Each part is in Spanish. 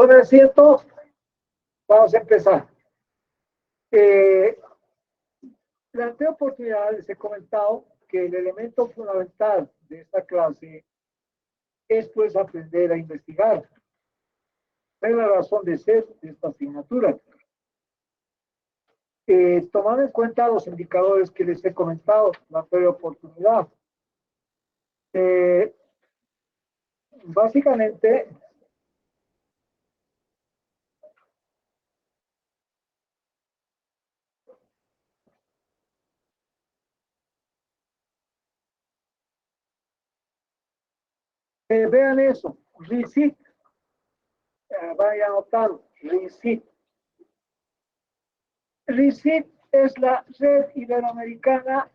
Sobre el ciento, vamos a empezar. La anterior oportunidad les he comentado que el elemento fundamental de esta clase es pues aprender a investigar. Es la razón de ser de esta asignatura. Tomando en cuenta los indicadores que les he comentado la anterior oportunidad. Básicamente, vean eso, RICIT, vayan anotando, RICIT. RICIT es la Red Iberoamericana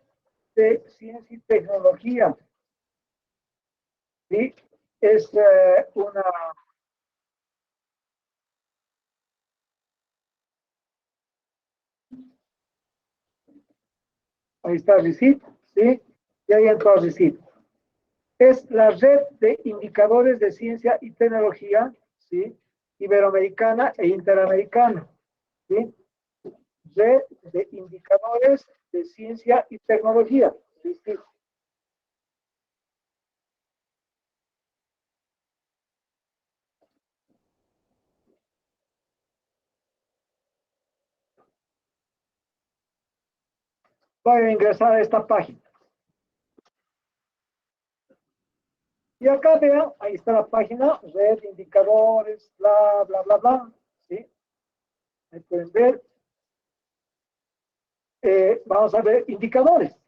de Ciencia y Tecnología. ¿Sí? Es una... Ahí está RICIT, ¿sí? Y ahí entró RICIT. Es la Red de Indicadores de Ciencia y Tecnología, ¿sí? Iberoamericana e Interamericana, ¿sí? Red de Indicadores de Ciencia y Tecnología, ¿sí? Voy a ingresar a esta página. Y acá vean, ahí está la página, red, indicadores, bla, bla, bla, bla, ¿sí? Ahí pueden ver. Vamos a ver indicadores.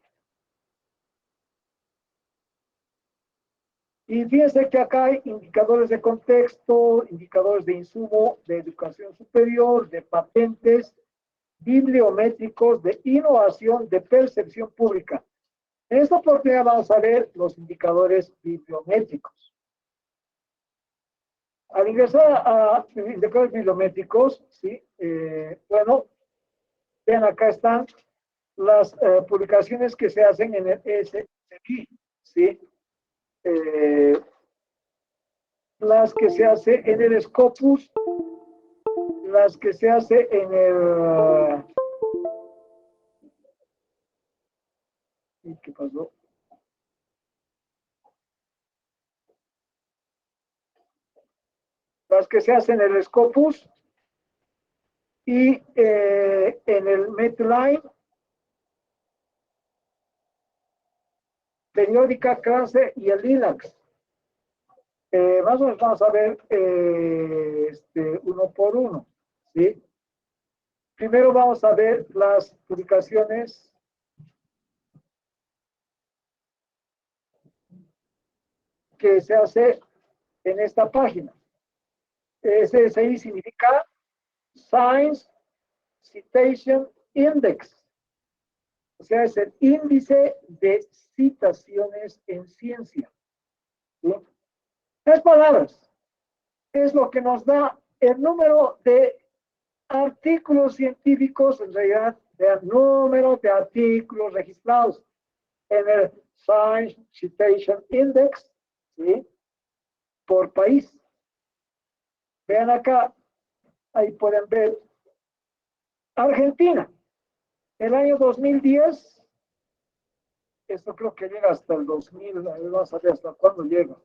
Y fíjense que acá hay indicadores de contexto, indicadores de insumo, de educación superior, de patentes, bibliométricos, de innovación, de percepción pública. En esta oportunidad vamos a ver los indicadores bibliométricos. Al ingresar a indicadores bibliométricos, ¿sí? Bueno, vean acá están las publicaciones que se hacen en el ESCI, ¿sí? Las que se hace en el Scopus, las que se hace en el... ¿Qué pasó? Las que se hacen en el Scopus y en el Medline, periódica, clase y el Linux. Más o menos vamos a ver uno por uno, ¿sí? Primero vamos a ver las publicaciones que se hace en esta página. SSI significa Science Citation Index. O sea, es el índice de citaciones en ciencia. ¿Sí? 3 palabras. Es lo que nos da el número de artículos científicos, en realidad, el número de artículos registrados en el Science Citation Index, ¿sí? Por país. Vean acá, ahí pueden ver Argentina. El año 2010, esto creo que llega hasta el 2000, vamos a ver hasta cuándo llega.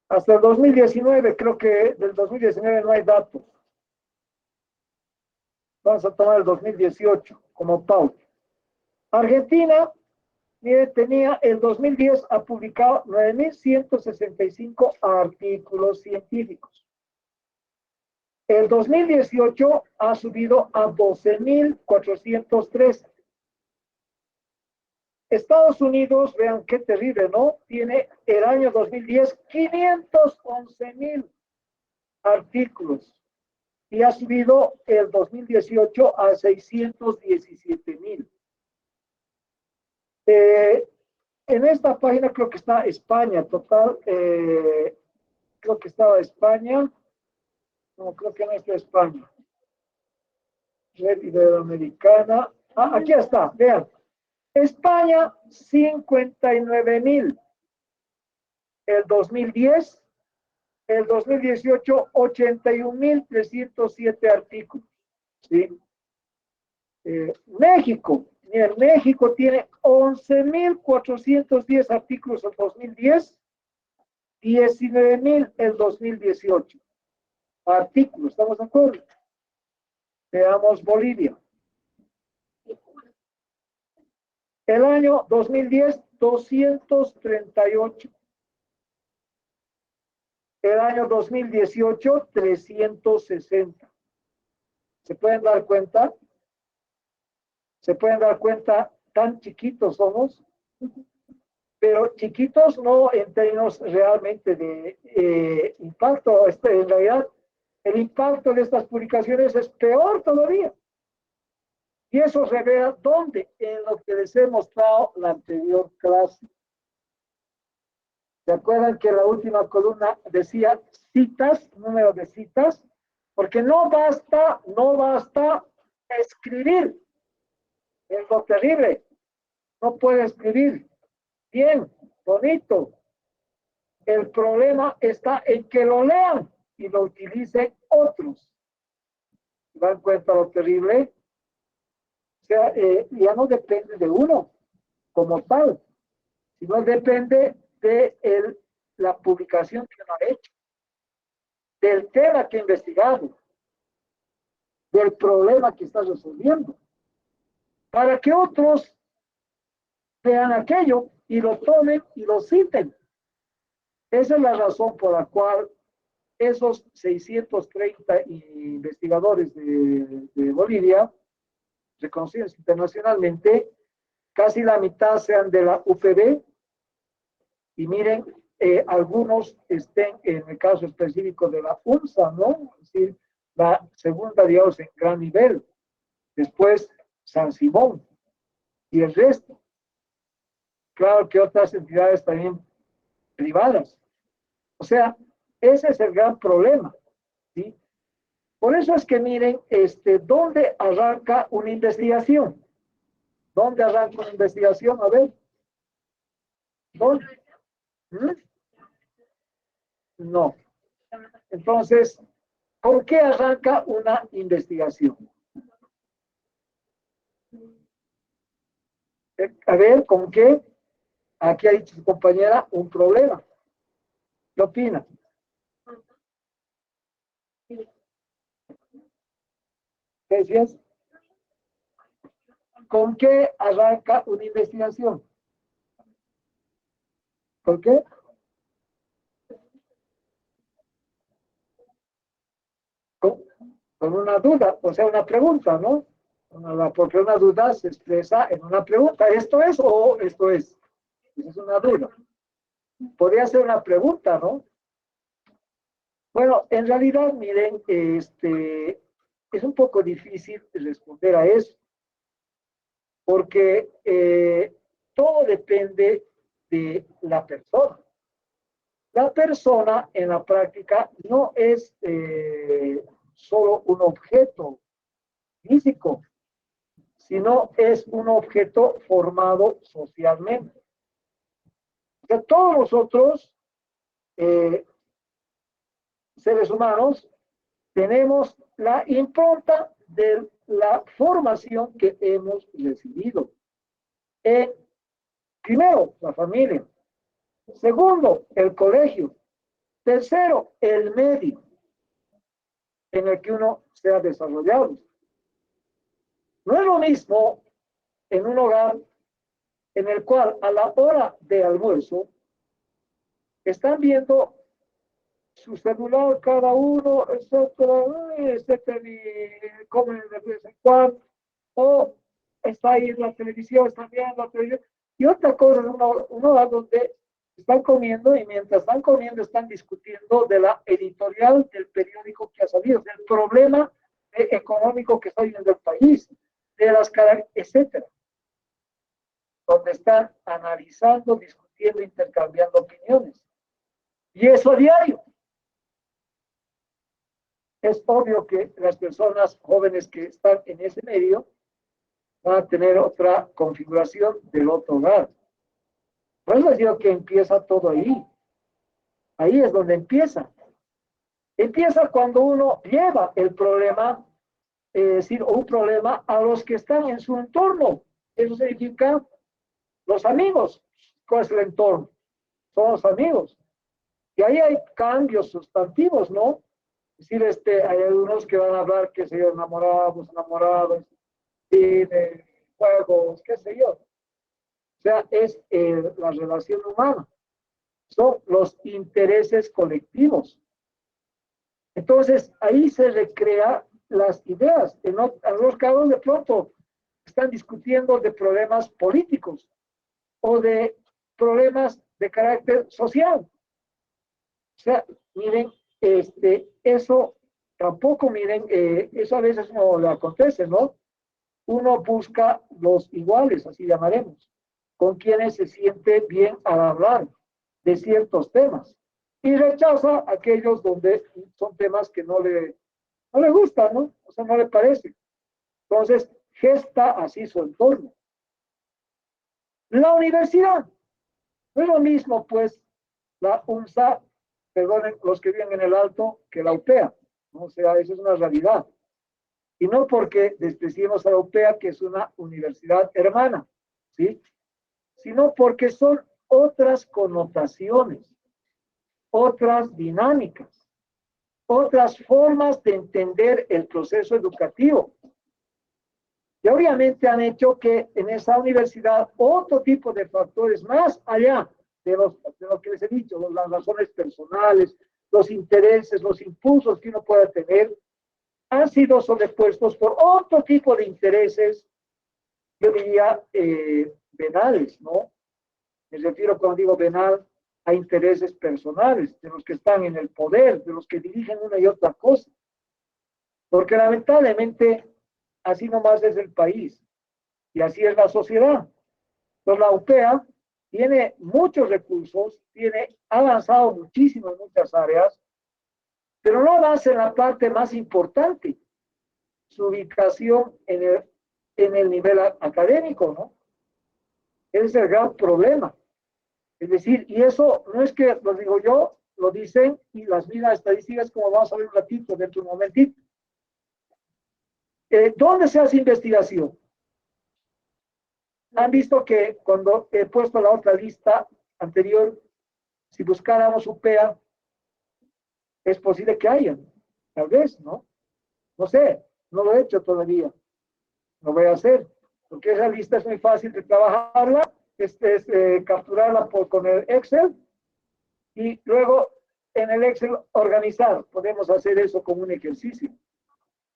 Hasta el 2019, creo que del 2019 no hay datos. Vamos a tomar el 2018 como pauta. Argentina, mire, tenía el 2010 ha publicado 9.165 artículos científicos. El 2018 ha subido a 12.403. Estados Unidos, vean qué terrible, ¿no? Tiene el año 2010 511.000 artículos y ha subido el 2018 a 617.000. En esta página creo que está España, total, creo que estaba España, no, creo que no está España. Red Iberoamericana, aquí está, vean. España, 59.000. El 2010, el 2018, 81.307 artículos. ¿Sí? México, mira, México tiene 11.410 artículos en 2010, 19.000 en 2018. Artículos, ¿estamos de acuerdo? Veamos Bolivia. El año 2010, 238. El año 2018, 360. ¿Se pueden dar cuenta? ¿Se pueden dar cuenta? Tan chiquitos somos, pero chiquitos no en términos realmente de impacto. En realidad, el impacto de estas publicaciones es peor todavía. Y eso revela dónde, en lo que les he mostrado la anterior clase. ¿Se acuerdan que la última columna decía citas, número de citas? Porque no basta escribir. Es lo terrible. No puede escribir bien, bonito. El problema está en que lo lean y lo utilicen otros. ¿Se dan cuenta lo terrible? O sea, ya no depende de uno como tal, sino depende de la publicación que uno ha hecho, del tema que ha investigado, del problema que está resolviendo, para que otros vean aquello y lo tomen y lo citen. Esa es la razón por la cual esos 630 investigadores de Bolivia, reconocidos internacionalmente, casi la mitad sean de la UPB, y miren, algunos estén en el caso específico de la UNSA, ¿no? Es decir, la segunda, digamos, en gran nivel. Después, San Simón y el resto. Claro que otras entidades también privadas. O sea, ese es el gran problema, ¿sí? Por eso es que miren, ¿dónde arranca una investigación? ¿Dónde arranca una investigación? A ver. ¿Dónde? ¿Mm? No. Entonces, ¿con qué arranca una investigación? A ver, ¿con qué? Aquí ha dicho su compañera, un problema. ¿Qué opina? ¿Qué decías? ¿Con qué arranca una investigación? ¿Con qué? Con, con una duda, o sea, una pregunta, ¿no? Porque una duda se expresa en una pregunta. ¿Esto es o esto es? Esa es una duda. Podría ser una pregunta, ¿no? Bueno, en realidad, miren, es un poco difícil responder a eso, porque todo depende de la persona. La persona en la práctica no es solo un objeto físico, sino es un objeto formado socialmente. O sea, todos nosotros, eh, seres humanos, tenemos la impronta de la formación que hemos recibido. Primero, la familia. Segundo, el colegio. Tercero, el medio en el que uno se ha desarrollado. No es lo mismo en un hogar en el cual a la hora de almuerzo están viendo su celular cada uno, etcétera, y comen de vez en cuando, o está ahí en la televisión, están viendo la televisión. Y otra cosa, uno va donde están comiendo y mientras están comiendo están discutiendo de la editorial del periódico que ha salido, del problema económico que está viviendo el país, de las etcétera, donde están analizando, discutiendo, intercambiando opiniones. Y eso a diario. Es obvio que las personas jóvenes que están en ese medio van a tener otra configuración del otro lado. Por eso digo que empieza todo ahí. Ahí es donde empieza. Empieza cuando uno lleva el problema, es decir, un problema a los que están en su entorno. Eso significa los amigos. ¿Cuál es el entorno? Son los amigos. Y ahí hay cambios sustantivos, ¿no? Es decir, hay algunos que van a hablar, qué sé yo, enamorados, enamorados, cine, juegos, qué sé yo. O sea, es la relación humana. Son los intereses colectivos. Entonces, ahí se recrea las ideas. En los casos, de pronto, están discutiendo de problemas políticos o de problemas de carácter social. O sea, miren, eso tampoco, miren, eso a veces no le acontece, ¿no? Uno busca los iguales, así llamaremos, con quienes se siente bien al hablar de ciertos temas y rechaza aquellos donde son temas que no le gustan, ¿no? O sea, no le parece. Entonces, gesta así su entorno. La universidad, no es lo mismo, pues, la UNSA, perdonen los que viven en el Alto, que la UPEA, ¿no? O sea, eso es una realidad. Y no porque despreciemos a la UPEA, que es una universidad hermana, ¿sí? Sino porque son otras connotaciones, otras dinámicas, otras formas de entender el proceso educativo. Y obviamente han hecho que en esa universidad otro tipo de factores más allá de lo que les he dicho, las razones personales, los intereses, los impulsos que uno pueda tener, han sido sobrepuestos por otro tipo de intereses, yo diría, venales, ¿no? Me refiero, cuando digo venal, a intereses personales, de los que están en el poder, de los que dirigen una y otra cosa. Porque lamentablemente, así nomás es el país, y así es la sociedad. Entonces, la UPEA tiene muchos recursos, ha avanzado muchísimo en muchas áreas, pero no avanza en la parte más importante, su ubicación en el nivel académico, ¿no? Ese es el gran problema. Es decir, y eso no es que lo digo yo, lo dicen y las mismas estadísticas, como vamos a ver un ratito, dentro de un momentito. ¿Dónde se hace investigación? Han visto que cuando he puesto la otra lista anterior, si buscáramos UPEA, es posible que haya, tal vez, ¿no? No sé, no lo he hecho todavía, lo voy a hacer, porque esa lista es muy fácil de trabajarla, capturarla con el Excel y luego en el Excel organizar. Podemos hacer eso como un ejercicio,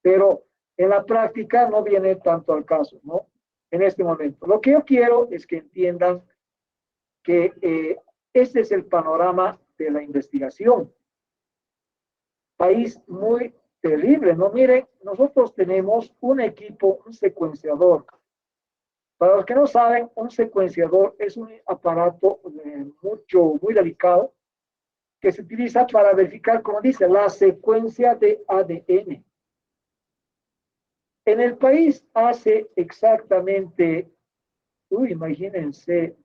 pero en la práctica no viene tanto al caso, ¿no? En este momento. Lo que yo quiero es que entiendan que este es el panorama de la investigación. País muy terrible, ¿no? Miren, nosotros tenemos un equipo, un secuenciador. Para los que no saben, un secuenciador es un aparato muy delicado que se utiliza para verificar, como dice, la secuencia de ADN. En el país hace exactamente, imagínense,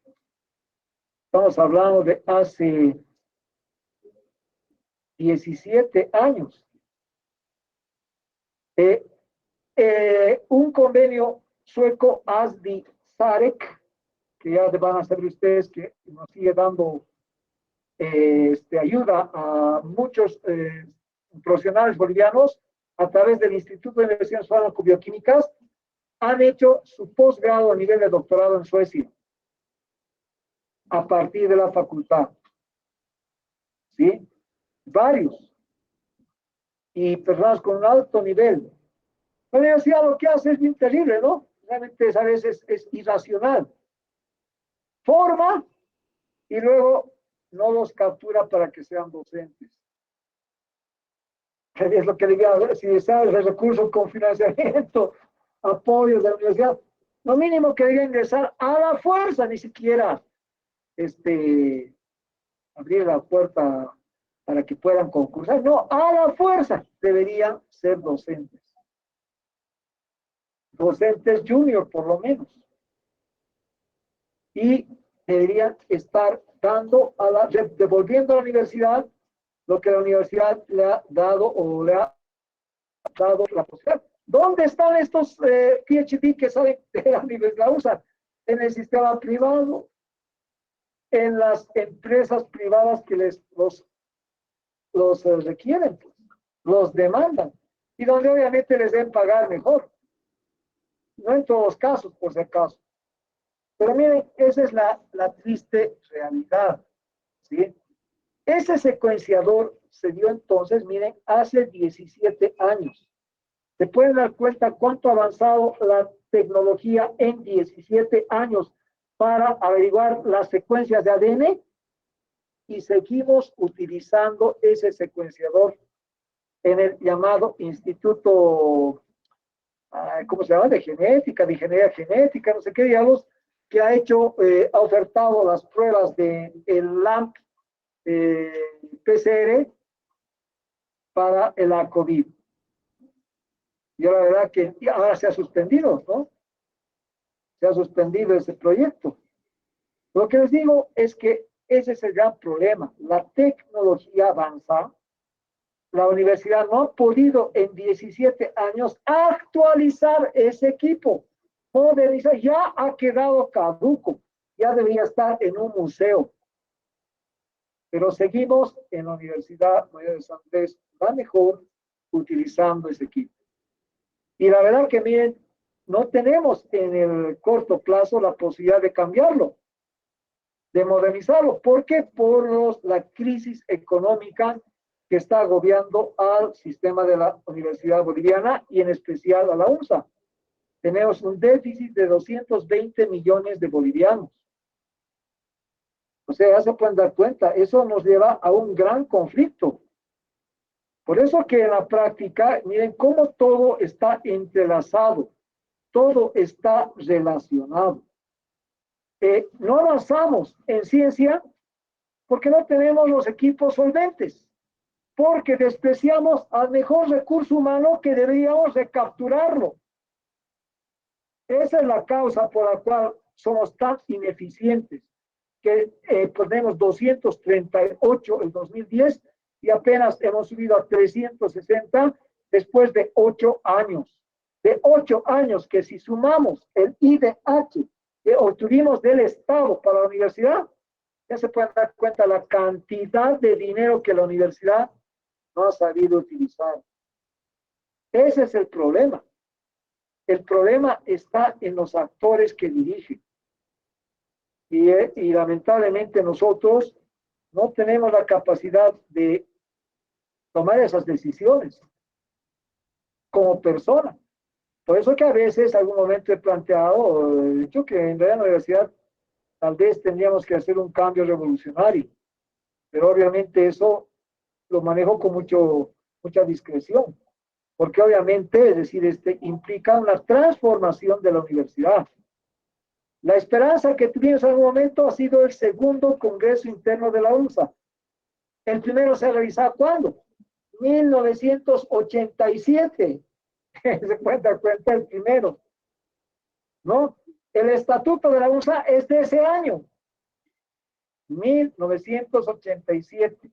estamos hablando de hace 17 años. Un convenio sueco, ASDI Sarek, que ya van a saber ustedes que nos sigue dando ayuda a muchos profesionales bolivianos a través del Instituto de Investigaciones Farmaco-Bioquímicas, han hecho su posgrado a nivel de doctorado en Suecia a partir de la facultad. ¿Sí? Varios. Y personas con un alto nivel. La universidad lo que hace es bien terrible, ¿no? Realmente a veces es irracional. Forma y luego no los captura para que sean docentes. Es lo que diga, si sabes el recurso con financiamiento, apoyos de la universidad, lo mínimo que debería ingresar a la fuerza, ni siquiera abrir la puerta para que puedan concursar, no, a la fuerza deberían ser docentes. Docentes junior, por lo menos. Y deberían estar dando devolviendo a la universidad lo que la universidad le ha dado o le ha dado la posibilidad. ¿Dónde están estos PhD que salen de la universidad? La usan en el sistema privado, en las empresas privadas que los requieren, pues, los demandan, y donde obviamente les deben pagar mejor. No en todos los casos, por si acaso. Pero miren, esa es la triste realidad, ¿sí? Ese secuenciador se dio entonces, miren, hace 17 años. ¿Se pueden dar cuenta cuánto ha avanzado la tecnología en 17 años para averiguar las secuencias de ADN? Y seguimos utilizando ese secuenciador en el llamado Instituto, ¿cómo se llama? De genética, de ingeniería genética, no sé qué diablos, que ha hecho, ha ofertado las pruebas del LAMP PCR para la COVID. Y la verdad que ahora se ha suspendido, ¿no? Se ha suspendido ese proyecto. Lo que les digo es que ese es el gran problema. La tecnología avanza. La universidad no ha podido en 17 años actualizar ese equipo. Modernizar, ya ha quedado caduco. Ya debería estar en un museo. Pero seguimos en la Universidad Mayor de San Andrés, va mejor utilizando ese equipo. Y la verdad que miren, no tenemos en el corto plazo la posibilidad de cambiarlo, de modernizarlo. ¿Por qué? Por la crisis económica que está agobiando al sistema de la Universidad Boliviana y en especial a la UNSA. Tenemos un déficit de 220 millones de bolivianos. O sea, ya se pueden dar cuenta, eso nos lleva a un gran conflicto. Por eso que en la práctica, miren cómo todo está entrelazado, todo está relacionado. No avanzamos en ciencia porque no tenemos los equipos solventes, porque despreciamos al mejor recurso humano que deberíamos de capturarlo. Esa es la causa por la cual somos tan ineficientes, que ponemos 238 en 2010 y apenas hemos subido a 360 después de 8 años. De 8 años que si sumamos el IDH que obtuvimos del Estado para la universidad, ya se pueden dar cuenta la cantidad de dinero que la universidad no ha sabido utilizar. Ese es el problema. El problema está en los actores que dirigen. Y lamentablemente nosotros no tenemos la capacidad de tomar esas decisiones como persona. Por eso que a veces, algún momento he planteado, he dicho que en la universidad tal vez tendríamos que hacer un cambio revolucionario, pero obviamente eso lo manejo con mucha discreción, porque obviamente, es decir, implica una transformación de la universidad. La esperanza que tuvimos en algún momento ha sido el segundo Congreso Interno de la UNSA. El primero se realizó ¿cuándo? 1987. Se cuenta el primero, ¿no? El estatuto de la UNSA es de ese año, 1987.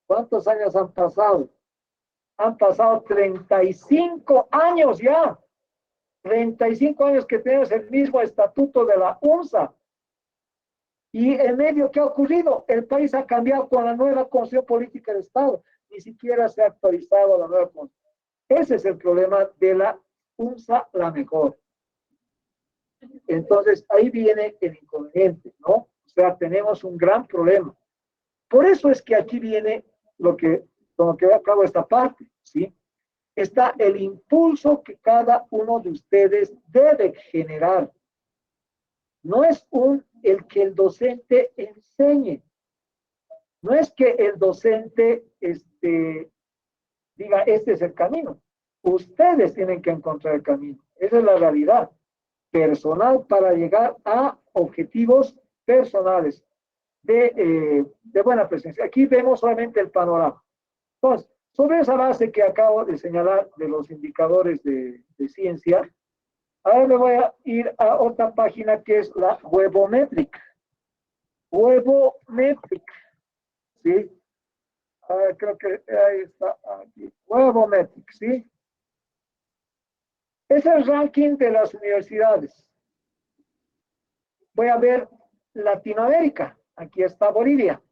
¿Cuántos años han pasado? Han pasado 35 años ya. 35 años que tenemos el mismo estatuto de la UNSA. Y en medio, ¿qué ha ocurrido? El país ha cambiado con la nueva Constitución Política del Estado. Ni siquiera se ha actualizado la nueva Constitución. Ese es el problema de la UNSA, la mejor. Entonces, ahí viene el inconveniente, ¿no? O sea, tenemos un gran problema. Por eso es que aquí viene lo que acabo esta parte, ¿sí? Está el impulso que cada uno de ustedes debe generar. No es el que el docente enseñe. No es que el docente diga, este es el camino. Ustedes tienen que encontrar el camino. Esa es la realidad personal para llegar a objetivos personales de buena presencia. Aquí vemos solamente el panorama. Entonces, sobre esa base que acabo de señalar de los indicadores de ciencia, ahora me voy a ir a otra página que es la Webométrica. Webometric, ¿sí? A ver, creo que ahí está, aquí. Webometric, ¿sí? Es el ranking de las universidades. Voy a ver Latinoamérica. Aquí está Bolivia.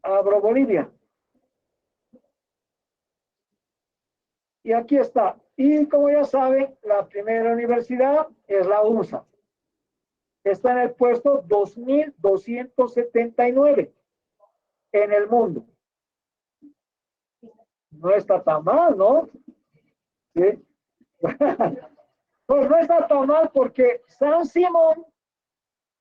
Abro Bolivia. Y aquí está. Y como ya saben, la primera universidad es la UNSA. Está en el puesto 2279 en el mundo. No está tan mal, ¿no? ¿Sí? Pues no está tan mal porque San Simón,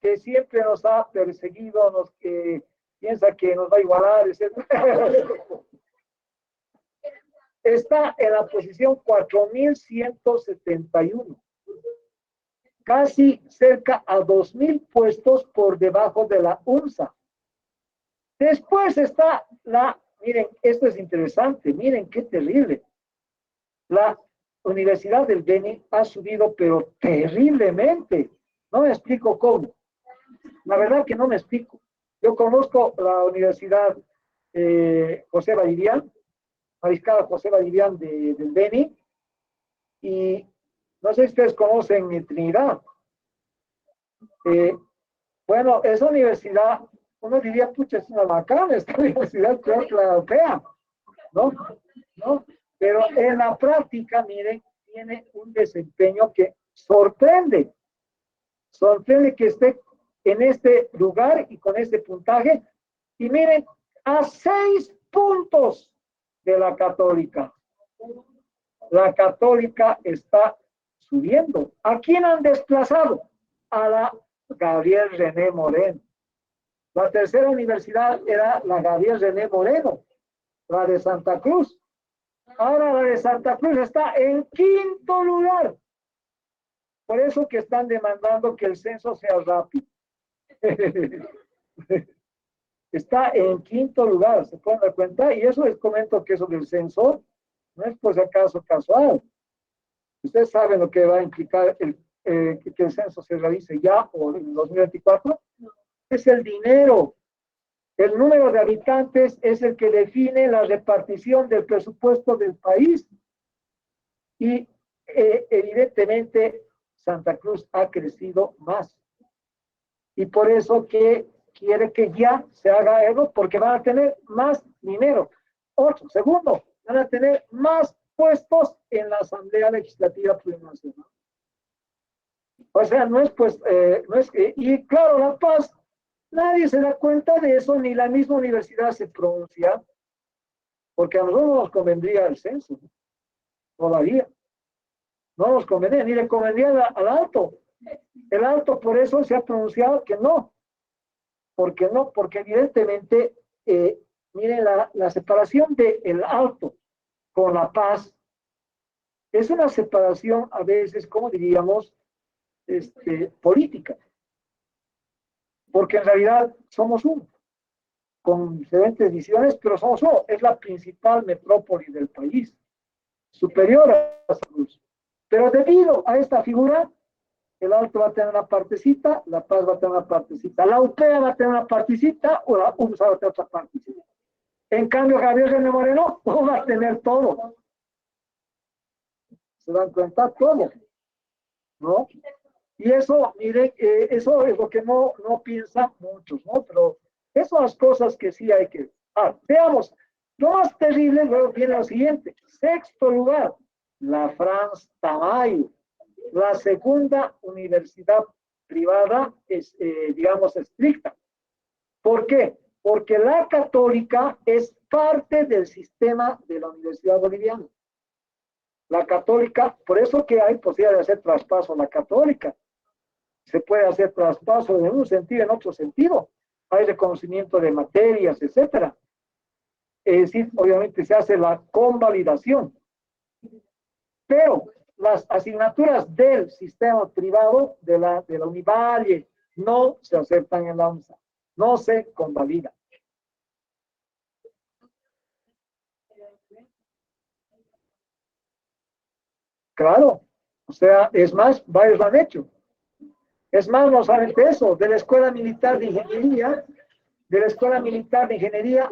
que siempre nos ha perseguido, nos que piensa que nos va a igualar, etc. Está en la posición 4171, casi cerca a 2000 puestos por debajo de la UNSA. Después está miren, esto es interesante, miren qué terrible. La Universidad del Beni ha subido, pero terriblemente. No me explico cómo. La verdad que no me explico. Yo conozco la Universidad José Valdivian, Mariscal José Valdivian del Beni, y no sé si ustedes conocen Trinidad. Bueno, esa universidad, uno diría, pucha, es una bacana esta universidad, creo que la europea, ¿no? ¿No? Pero en la práctica, miren, tiene un desempeño que sorprende. Sorprende que esté en este lugar y con este puntaje. Y miren, a 6 puntos de la Católica. La Católica está subiendo. ¿A quién han desplazado? A la Gabriel René Moreno. La tercera universidad era la Gabriel René Moreno, la de Santa Cruz. Ahora la de Santa Cruz está en quinto lugar. Por eso que están demandando que el censo sea rápido. Está en quinto lugar, ¿se pueden dar cuenta? Y eso les comento que eso del censo no es por si acaso casual. Ustedes saben lo que va a implicar que el censo se realice ya o en 2024. Es el dinero. El número de habitantes es el que define la repartición del presupuesto del país. Y evidentemente Santa Cruz ha crecido más. Y por eso que quiere que ya se haga eso, porque van a tener más dinero. Otro, segundo, van a tener más puestos en la Asamblea Legislativa Plurinacional. O sea, no es pues, no es que, y claro, La Paz, nadie se da cuenta de eso, ni la misma universidad se pronuncia, porque a nosotros no nos convendría el censo, todavía. No nos convendría, ni le convendría al Alto. El Alto por eso se ha pronunciado que no. ¿Por qué no? Porque evidentemente, miren, la separación del Alto con La Paz es una separación a veces, como diríamos, política. Porque en realidad somos uno, con diferentes visiones, pero somos uno. Es la principal metrópoli del país, superior a Santa Cruz. Pero debido a esta figura, el Alto va a tener una partecita, La Paz va a tener una partecita, la UPEA va a tener una partecita o la UMSA va a tener otra partecita. En cambio, Gabriel René Moreno no va a tener todo. ¿Se dan cuenta? Todo, ¿no? Y eso, miren, eso es lo que no piensan muchos, ¿no? Pero esas son las cosas que sí hay que... veamos, lo más terrible, luego viene lo siguiente. Sexto lugar, la France Tamayo, la segunda universidad privada, digamos, estricta. ¿Por qué? Porque la Católica es parte del sistema de la Universidad Boliviana. La Católica, por eso que hay posibilidad de hacer traspaso a la Católica. Se puede hacer traspaso en un sentido, en otro sentido. Hay reconocimiento de materias, etcétera. Es decir, obviamente se hace la convalidación. Pero las asignaturas del sistema privado de la Univalle no se aceptan en la UNSA. No se convalidan. Claro, O sea, es más, varios lo han hecho. Es más, no solamente eso, de la Escuela Militar de Ingeniería,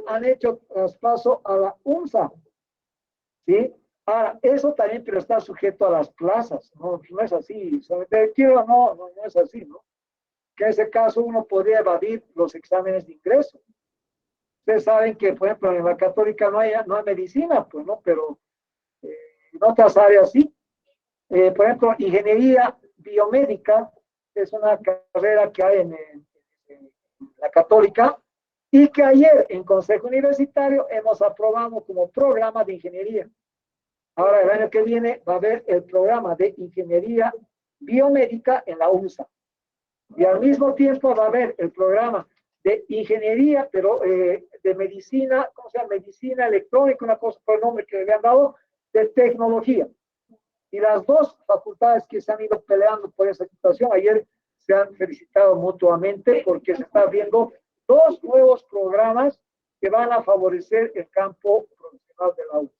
han hecho traspaso a la UNSA, ¿sí? Ahora, eso también, pero está sujeto a las plazas, no, no es así, solamente quiero, no es así, ¿no? Que en ese caso uno podría evadir los exámenes de ingreso. Ustedes saben que, por ejemplo, en la católica no hay medicina, pues, ¿no? Pero en otras áreas sí. Por ejemplo, ingeniería biomédica es una carrera que hay en la católica y que ayer en Consejo Universitario hemos aprobado como programa de ingeniería. Ahora, el año que viene va a haber el programa de ingeniería biomédica en la UNSA. Y al mismo tiempo va a haber el programa de ingeniería, pero de medicina, ¿cómo se llama? Medicina electrónica, una cosa por el nombre que le habían dado, de tecnología. Y las dos facultades que se han ido peleando por esa situación, ayer se han felicitado mutuamente porque se está viendo dos nuevos programas que van a favorecer el campo profesional de la UNSA.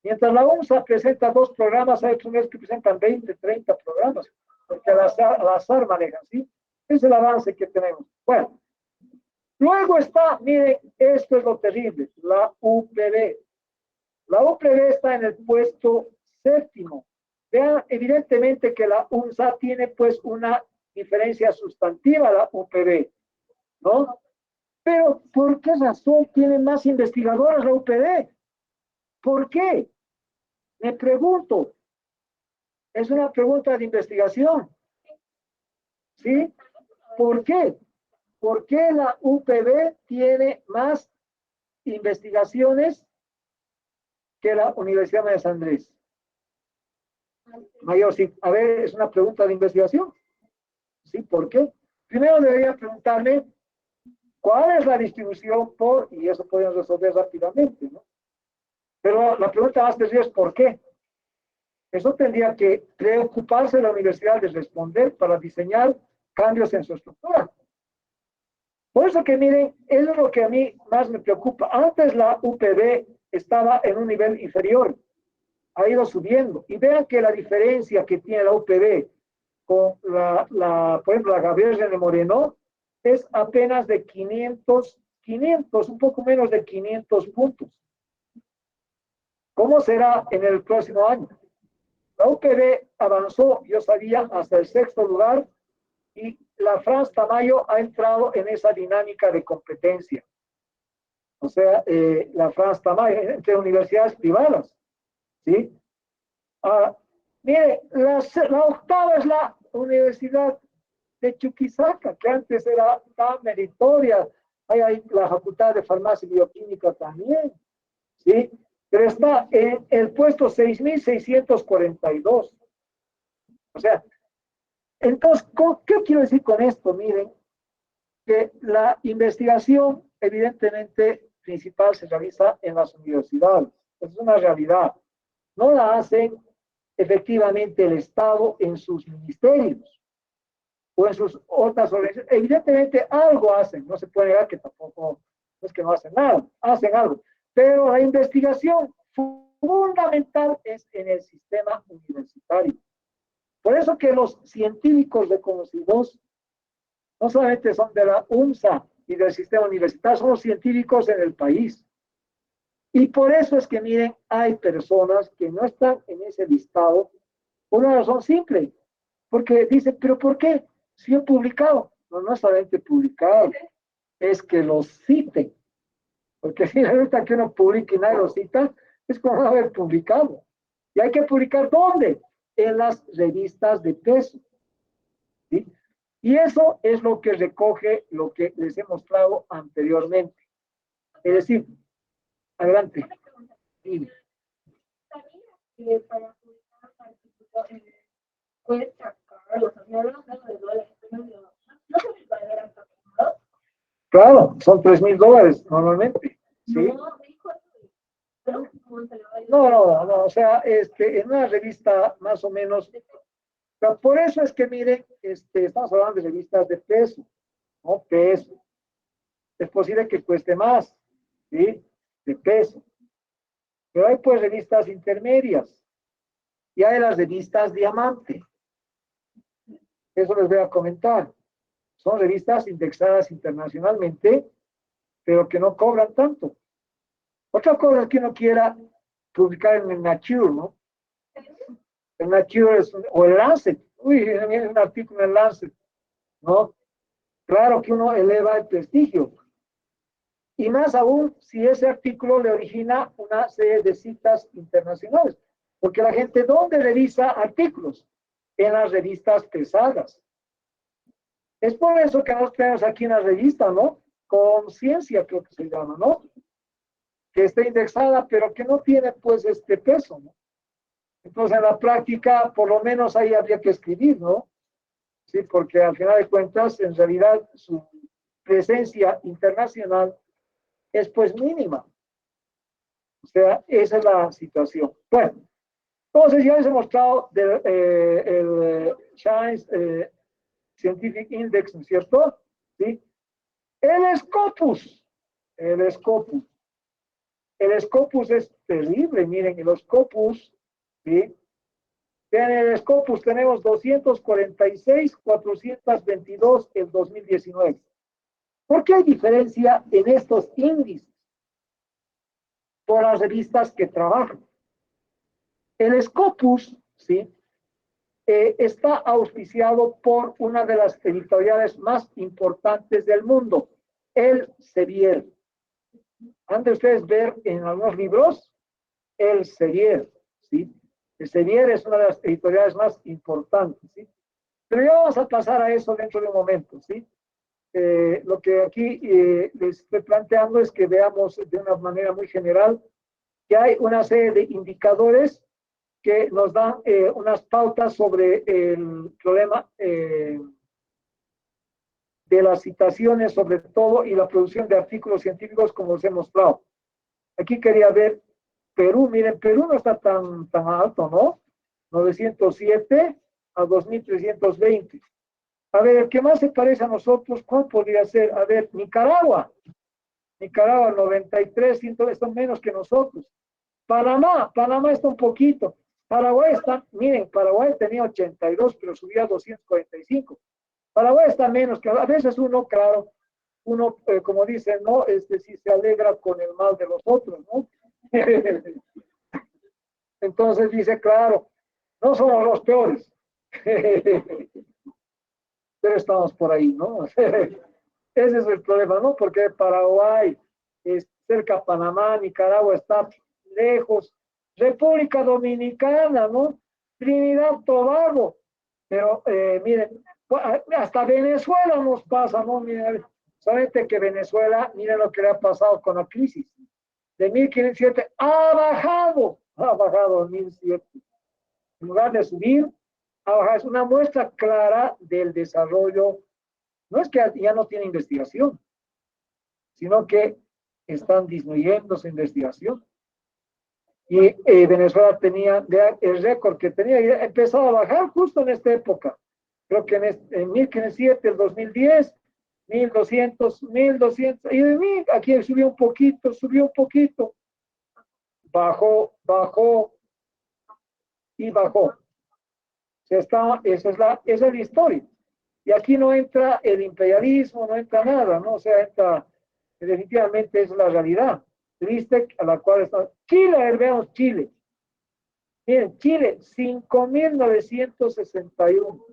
Mientras la UNSA presenta dos programas, hay otros que presentan 20, 30 programas, porque al azar manejan, ¿sí? Es el avance que tenemos. Bueno, luego está, miren, esto es lo terrible, la UPB. La UPB está en el puesto séptimo. Vean, evidentemente que la UNSA tiene pues una diferencia sustantiva la UPB, ¿no? Pero ¿por qué razón tiene más investigadores la UPB? ¿Por qué? Me pregunto. Es una pregunta de investigación, ¿sí? ¿Por qué? ¿Por qué la UPB tiene más investigaciones que la Universidad de San Andrés? Mayor, sí. A ver, es una pregunta de investigación. ¿Sí? ¿Por qué? Primero debería preguntarme cuál es la distribución por, y eso podemos resolver rápidamente, ¿no? Pero la pregunta más sencilla es ¿por qué? Eso tendría que preocuparse la universidad de responder para diseñar cambios en su estructura. Por eso que miren, eso es lo que a mí más me preocupa. Antes la UPB estaba en un nivel inferior, ha ido subiendo. Y vean que la diferencia que tiene la UPB con por ejemplo, la Gabriel de Moreno es apenas de 500, un poco menos de 500 puntos. ¿Cómo será en el próximo año? La UPB avanzó, yo sabía, hasta el sexto lugar y la Franz Tamayo ha entrado en esa dinámica de competencia. O sea, la Franz Tamayo entre universidades privadas, ¿sí? Mire, la octava es la Universidad de Chuquisaca, que antes era tan meritoria. Hay la Facultad de Farmacia y Bioquímica también, ¿sí? Pero está en el puesto 6.642. O sea, entonces, ¿qué quiero decir con esto? Miren, que la investigación, evidentemente, principal se realiza en las universidades. Es una realidad. No la hacen efectivamente el Estado en sus ministerios o en sus otras organizaciones. Evidentemente algo hacen, no se puede negar que tampoco no es que no hacen nada, hacen algo. Pero la investigación fundamental es en el sistema universitario. Por eso que los científicos reconocidos no solamente son de la UNSA y del sistema universitario, son los científicos en el país. Y por eso es que, miren, hay personas que no están en ese listado por una razón simple, porque dicen, pero ¿por qué? Si he publicado. No, no es solamente publicado, es que los citen. Porque si resulta que uno publica y nadie lo cita, es como no haber publicado. Y hay que publicar ¿dónde? En las revistas de peso. ¿Sí? Y eso es lo que recoge lo que les he mostrado anteriormente. Es decir, adelante. Sí. Claro, son $3,000 normalmente. ¿Sí? No, o sea, en una revista más o menos, por eso es que miren, estamos hablando de revistas de peso, ¿no? Peso. Es posible que cueste más, ¿sí? De peso. Pero hay pues revistas intermedias, Y hay las revistas Diamante. Eso les voy a comentar. Son revistas indexadas internacionalmente, pero que no cobran tanto. Otra cosa es que uno quiera publicar en el Nature, ¿no? El Nature o el Lancet. Uy, viene un artículo en el Lancet, ¿no? Claro que uno eleva el prestigio. Y más aún si ese artículo le origina una serie de citas internacionales. Porque la gente, ¿dónde revisa artículos? En las revistas pesadas. Es por eso que nosotros tenemos aquí una revista, ¿no? Conciencia, creo que se llama, ¿no? Que está indexada, pero que no tiene, pues, este peso, ¿no? Entonces, en la práctica, por lo menos ahí habría que escribir, ¿no? Sí, porque al final de cuentas, en realidad, su presencia internacional es, pues, mínima. O sea, esa es la situación. Bueno, entonces ya les he mostrado el Science Scientific Index, ¿no es cierto? ¿Sí? El Scopus. El Scopus. El Scopus es terrible, miren, el Scopus, ¿sí? En el Scopus tenemos 246, 422 en 2019. ¿Por qué hay diferencia en estos índices? Por las revistas que trabajan. El Scopus, ¿sí? Está auspiciado por una de las editoriales más importantes del mundo, el Sevier. Han de ustedes ver en algunos libros el Sevier, ¿sí? El Sevier es una de las editoriales más importantes, ¿sí? Pero ya vamos a pasar a eso dentro de un momento, ¿sí? Lo que aquí les estoy planteando es que veamos de una manera muy general que hay una serie de indicadores que nos dan unas pautas sobre el problema de las citaciones, sobre todo, y la producción de artículos científicos, como os he mostrado. Aquí quería ver Perú. Miren, Perú no está tan alto, ¿no? 907 a 2320. A ver, el que más se parece a nosotros, ¿cuál podría ser? A ver, Nicaragua. Nicaragua, 93, 100, están menos que nosotros. Panamá está un poquito. Paraguay está, miren, Paraguay tenía 82, pero subía a 245. Paraguay está menos, que a veces uno, claro, uno, como dice, no, sí se alegra con el mal de los otros, ¿no? Entonces dice, claro, no somos los peores, pero estamos por ahí, ¿no? Ese es el problema, ¿no? Porque Paraguay es cerca a Panamá, Nicaragua está lejos, República Dominicana, ¿no? Trinidad, Tobago, pero miren, hasta Venezuela nos pasa, ¿no? Miren, solamente que Venezuela, miren lo que le ha pasado con la crisis. De 1507 ha bajado a 1007. En lugar de subir, ha bajado. Es una muestra clara del desarrollo. No es que ya no tiene investigación, sino que están disminuyendo su investigación. Y Venezuela tenía el récord que tenía, empezado a bajar justo en esta época. Creo que en 1507, el 2010, 1200, 1200, y aquí subió un poquito, bajó y bajó. Esa es la historia. Y aquí no entra el imperialismo, no entra nada, ¿no? O sea, entra, definitivamente es la realidad triste a la cual está. Chile, veamos Chile. Miren, Chile, 5.961.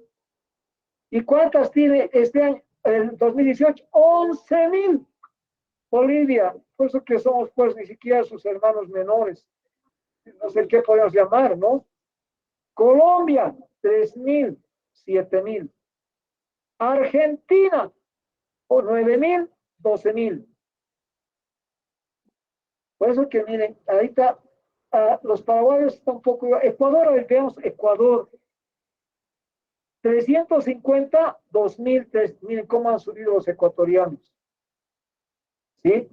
¿Y cuántas tiene este año? En 2018, 11.000. Bolivia, por eso que somos, pues, ni siquiera sus hermanos menores. No sé qué podemos llamar, ¿no? Colombia, 3.000, 7.000. Argentina, 9.000, 12.000. Por eso que miren, ahorita los paraguayos están un poco. Ecuador, veamos, Ecuador, 350, 2.000, miren cómo han subido los ecuatorianos. ¿Sí?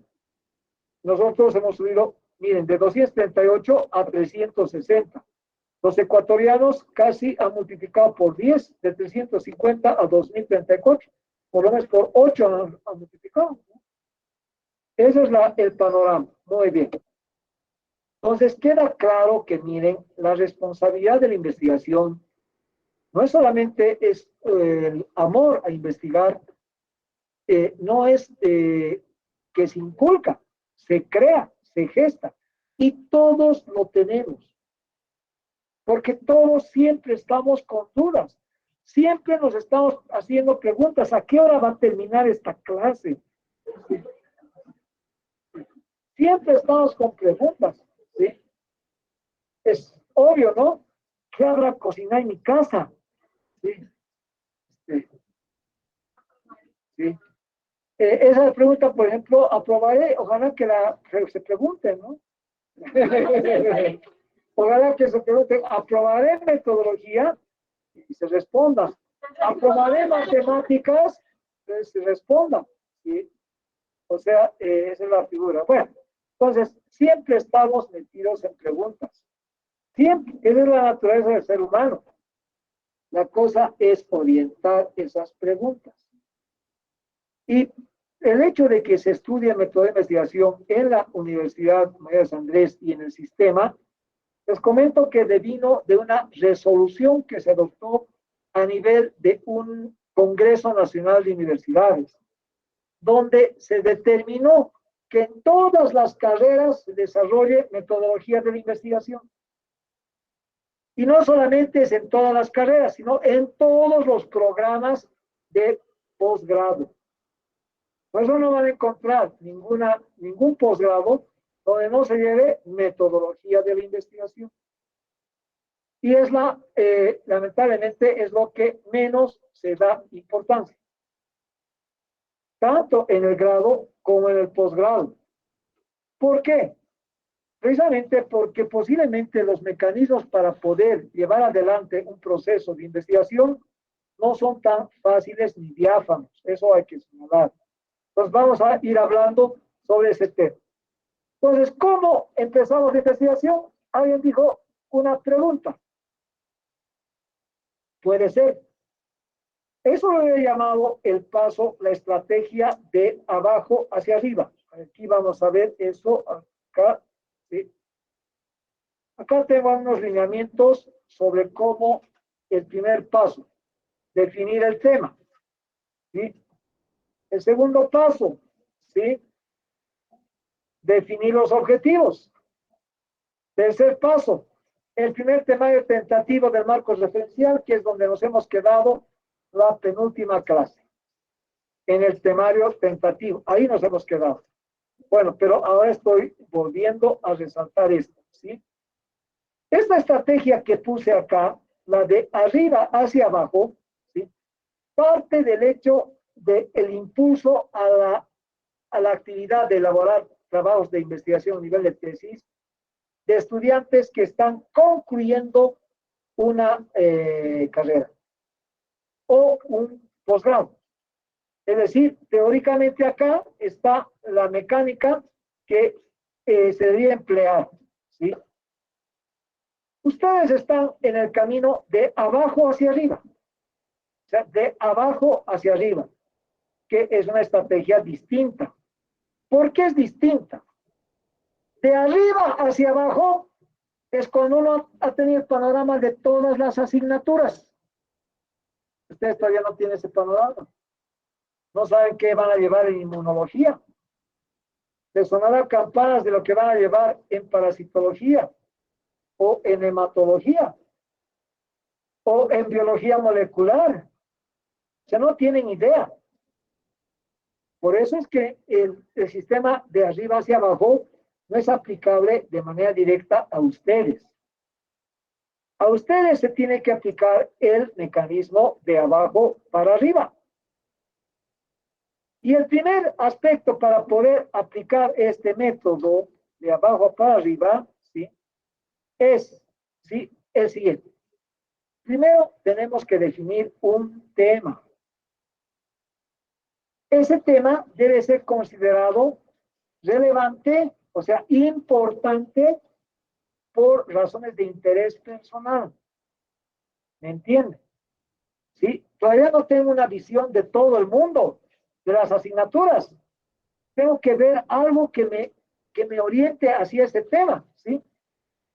Nosotros hemos subido, miren, de 238 a 360. Los ecuatorianos casi han multiplicado por 10, de 350 a 2034. Por lo menos por 8 han multiplicado. Ese es el panorama. Muy bien. Entonces, queda claro que, miren, la responsabilidad de la investigación no es solamente el amor a investigar, no es que se inculca, se crea, se gesta, y todos lo tenemos, porque todos siempre estamos con dudas, siempre nos estamos haciendo preguntas, ¿a qué hora va a terminar esta clase? Siempre estamos con preguntas, ¿sí? Es obvio, ¿no? ¿Qué habrá cocinado en mi casa? ¿Sí? Sí, sí. Esa pregunta, por ejemplo, aprobaré, ojalá que se pregunten, ¿no? Ojalá que se pregunten, ¿aprobaré metodología? Y se responda. ¿Aprobaré matemáticas? Pues se responda. ¿Sí? O sea, esa es la figura. Bueno, entonces, siempre estamos metidos en preguntas. Siempre, esa es la naturaleza del ser humano. La cosa es orientar esas preguntas. Y el hecho de que se estudie método de investigación en la Universidad María de San Andrés y en el sistema, les comento que devino de una resolución que se adoptó a nivel de un Congreso Nacional de Universidades, donde se determinó que en todas las carreras se desarrolle metodología de la investigación. Y no solamente es en todas las carreras, sino en todos los programas de posgrado. Por eso no van a encontrar ningún posgrado donde no se lleve metodología de la investigación. Y lamentablemente, es lo que menos se da importancia, tanto en el grado como en el posgrado. ¿Por qué? Precisamente porque posiblemente los mecanismos para poder llevar adelante un proceso de investigación no son tan fáciles ni diáfanos. Eso hay que señalar. Entonces vamos a ir hablando sobre ese tema. Entonces, ¿cómo empezamos la investigación? Alguien dijo una pregunta. Puede ser. Eso lo he llamado el paso, la estrategia de abajo hacia arriba. Aquí vamos a ver eso acá. ¿Sí? Acá tengo unos lineamientos sobre cómo el primer paso, definir el tema. ¿Sí? El segundo paso, ¿sí? Definir los objetivos. Tercer paso, el primer temario tentativo del marco referencial, que es donde nos hemos quedado la penúltima clase. En el temario tentativo, ahí nos hemos quedado. Bueno, pero ahora estoy volviendo a resaltar esto, ¿sí? Esta estrategia que puse acá, la de arriba hacia abajo, ¿sí? Parte del hecho del impulso a la actividad de elaborar trabajos de investigación a nivel de tesis de estudiantes que están concluyendo una carrera o un posgrado. Es decir, teóricamente acá está la mecánica que se debería emplear, ¿sí? Ustedes están en el camino de abajo hacia arriba, o sea, de abajo hacia arriba, que es una estrategia distinta. ¿Por qué es distinta? De arriba hacia abajo es cuando uno ha tenido el panorama de todas las asignaturas. Ustedes todavía no tienen ese panorama. No saben qué van a llevar en inmunología. Les sonará campanas de lo que van a llevar en parasitología o en hematología o en biología molecular. O sea, no tienen idea. Por eso es que el sistema de arriba hacia abajo no es aplicable de manera directa a ustedes. A ustedes se tiene que aplicar el mecanismo de abajo para arriba. Y el primer aspecto para poder aplicar este método de abajo para arriba, ¿sí? Es, ¿sí? El siguiente. Primero tenemos que definir un tema. Ese tema debe ser considerado relevante, o sea, importante por razones de interés personal. ¿Me entienden? ¿Sí? Todavía no tengo una visión de todo el mundo, de las asignaturas. Tengo que ver algo que me oriente hacia este tema. ¿sí?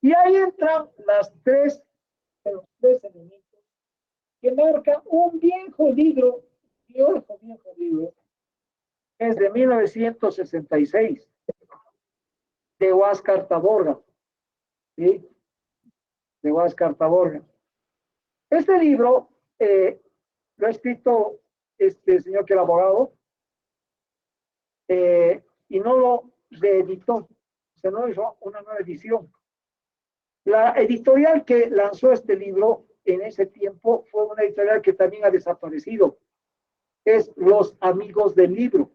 Y ahí entran los tres elementos que marcan un viejo libro, es de 1966, de Huáscar Taborga, ¿sí? De Huáscar Taborga. Este libro lo ha escrito este señor que era abogado, y no lo reeditó, se no hizo una nueva edición. La editorial que lanzó este libro en ese tiempo fue una editorial que también ha desaparecido, es Los Amigos del Libro.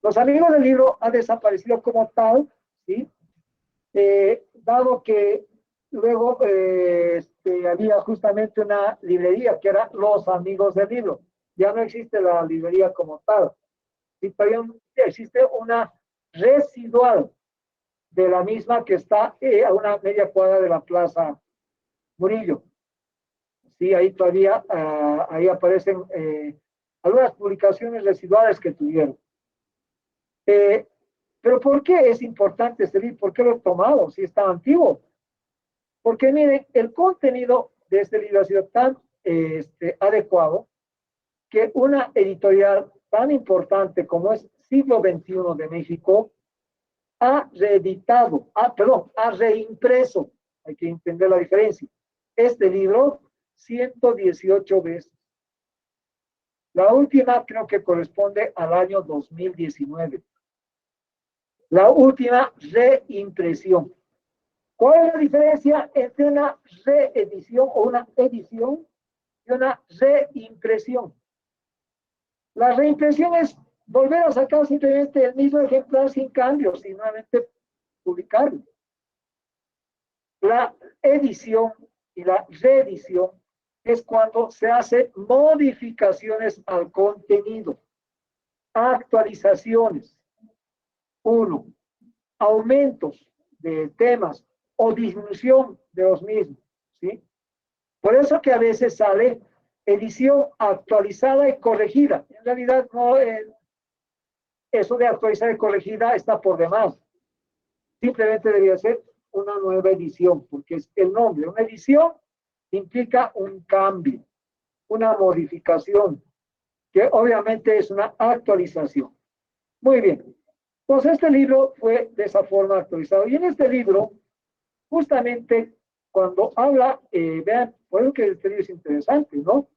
Los Amigos del Libro ha desaparecido como tal, ¿sí? Dado que luego había justamente una librería que era Los Amigos del Libro. Ya no existe la librería como tal. Sí, todavía existe una residual de la misma que está a una media cuadra de la Plaza Murillo. Sí, ahí todavía, ahí aparecen algunas publicaciones residuales que tuvieron. Pero ¿por qué es importante este libro? ¿Por qué lo he tomado si está antiguo? Porque miren, el contenido de este libro ha sido tan adecuado que una editorial tan importante como es Siglo XXI de México ha reeditado, ha reimpreso, hay que entender la diferencia, este libro 118 veces. La última creo que corresponde al año 2019. La última reimpresión. ¿Cuál es la diferencia entre una reedición o una edición y una reimpresión? La reimpresión es volver a sacar simplemente el mismo ejemplar sin cambios y nuevamente publicarlo. La edición y la reedición es cuando se hacen modificaciones al contenido, actualizaciones, uno, aumentos de temas o disminución de los mismos, ¿sí? Por eso que a veces sale edición actualizada y corregida. En realidad, no, eso de actualizada y corregida está por demás. Simplemente debería ser una nueva edición, porque es el nombre. Una edición implica un cambio, una modificación, que obviamente es una actualización. Muy bien. Entonces, este libro fue de esa forma actualizado. Y en este libro, justamente cuando habla, vean, por eso que este libro es interesante, ¿no?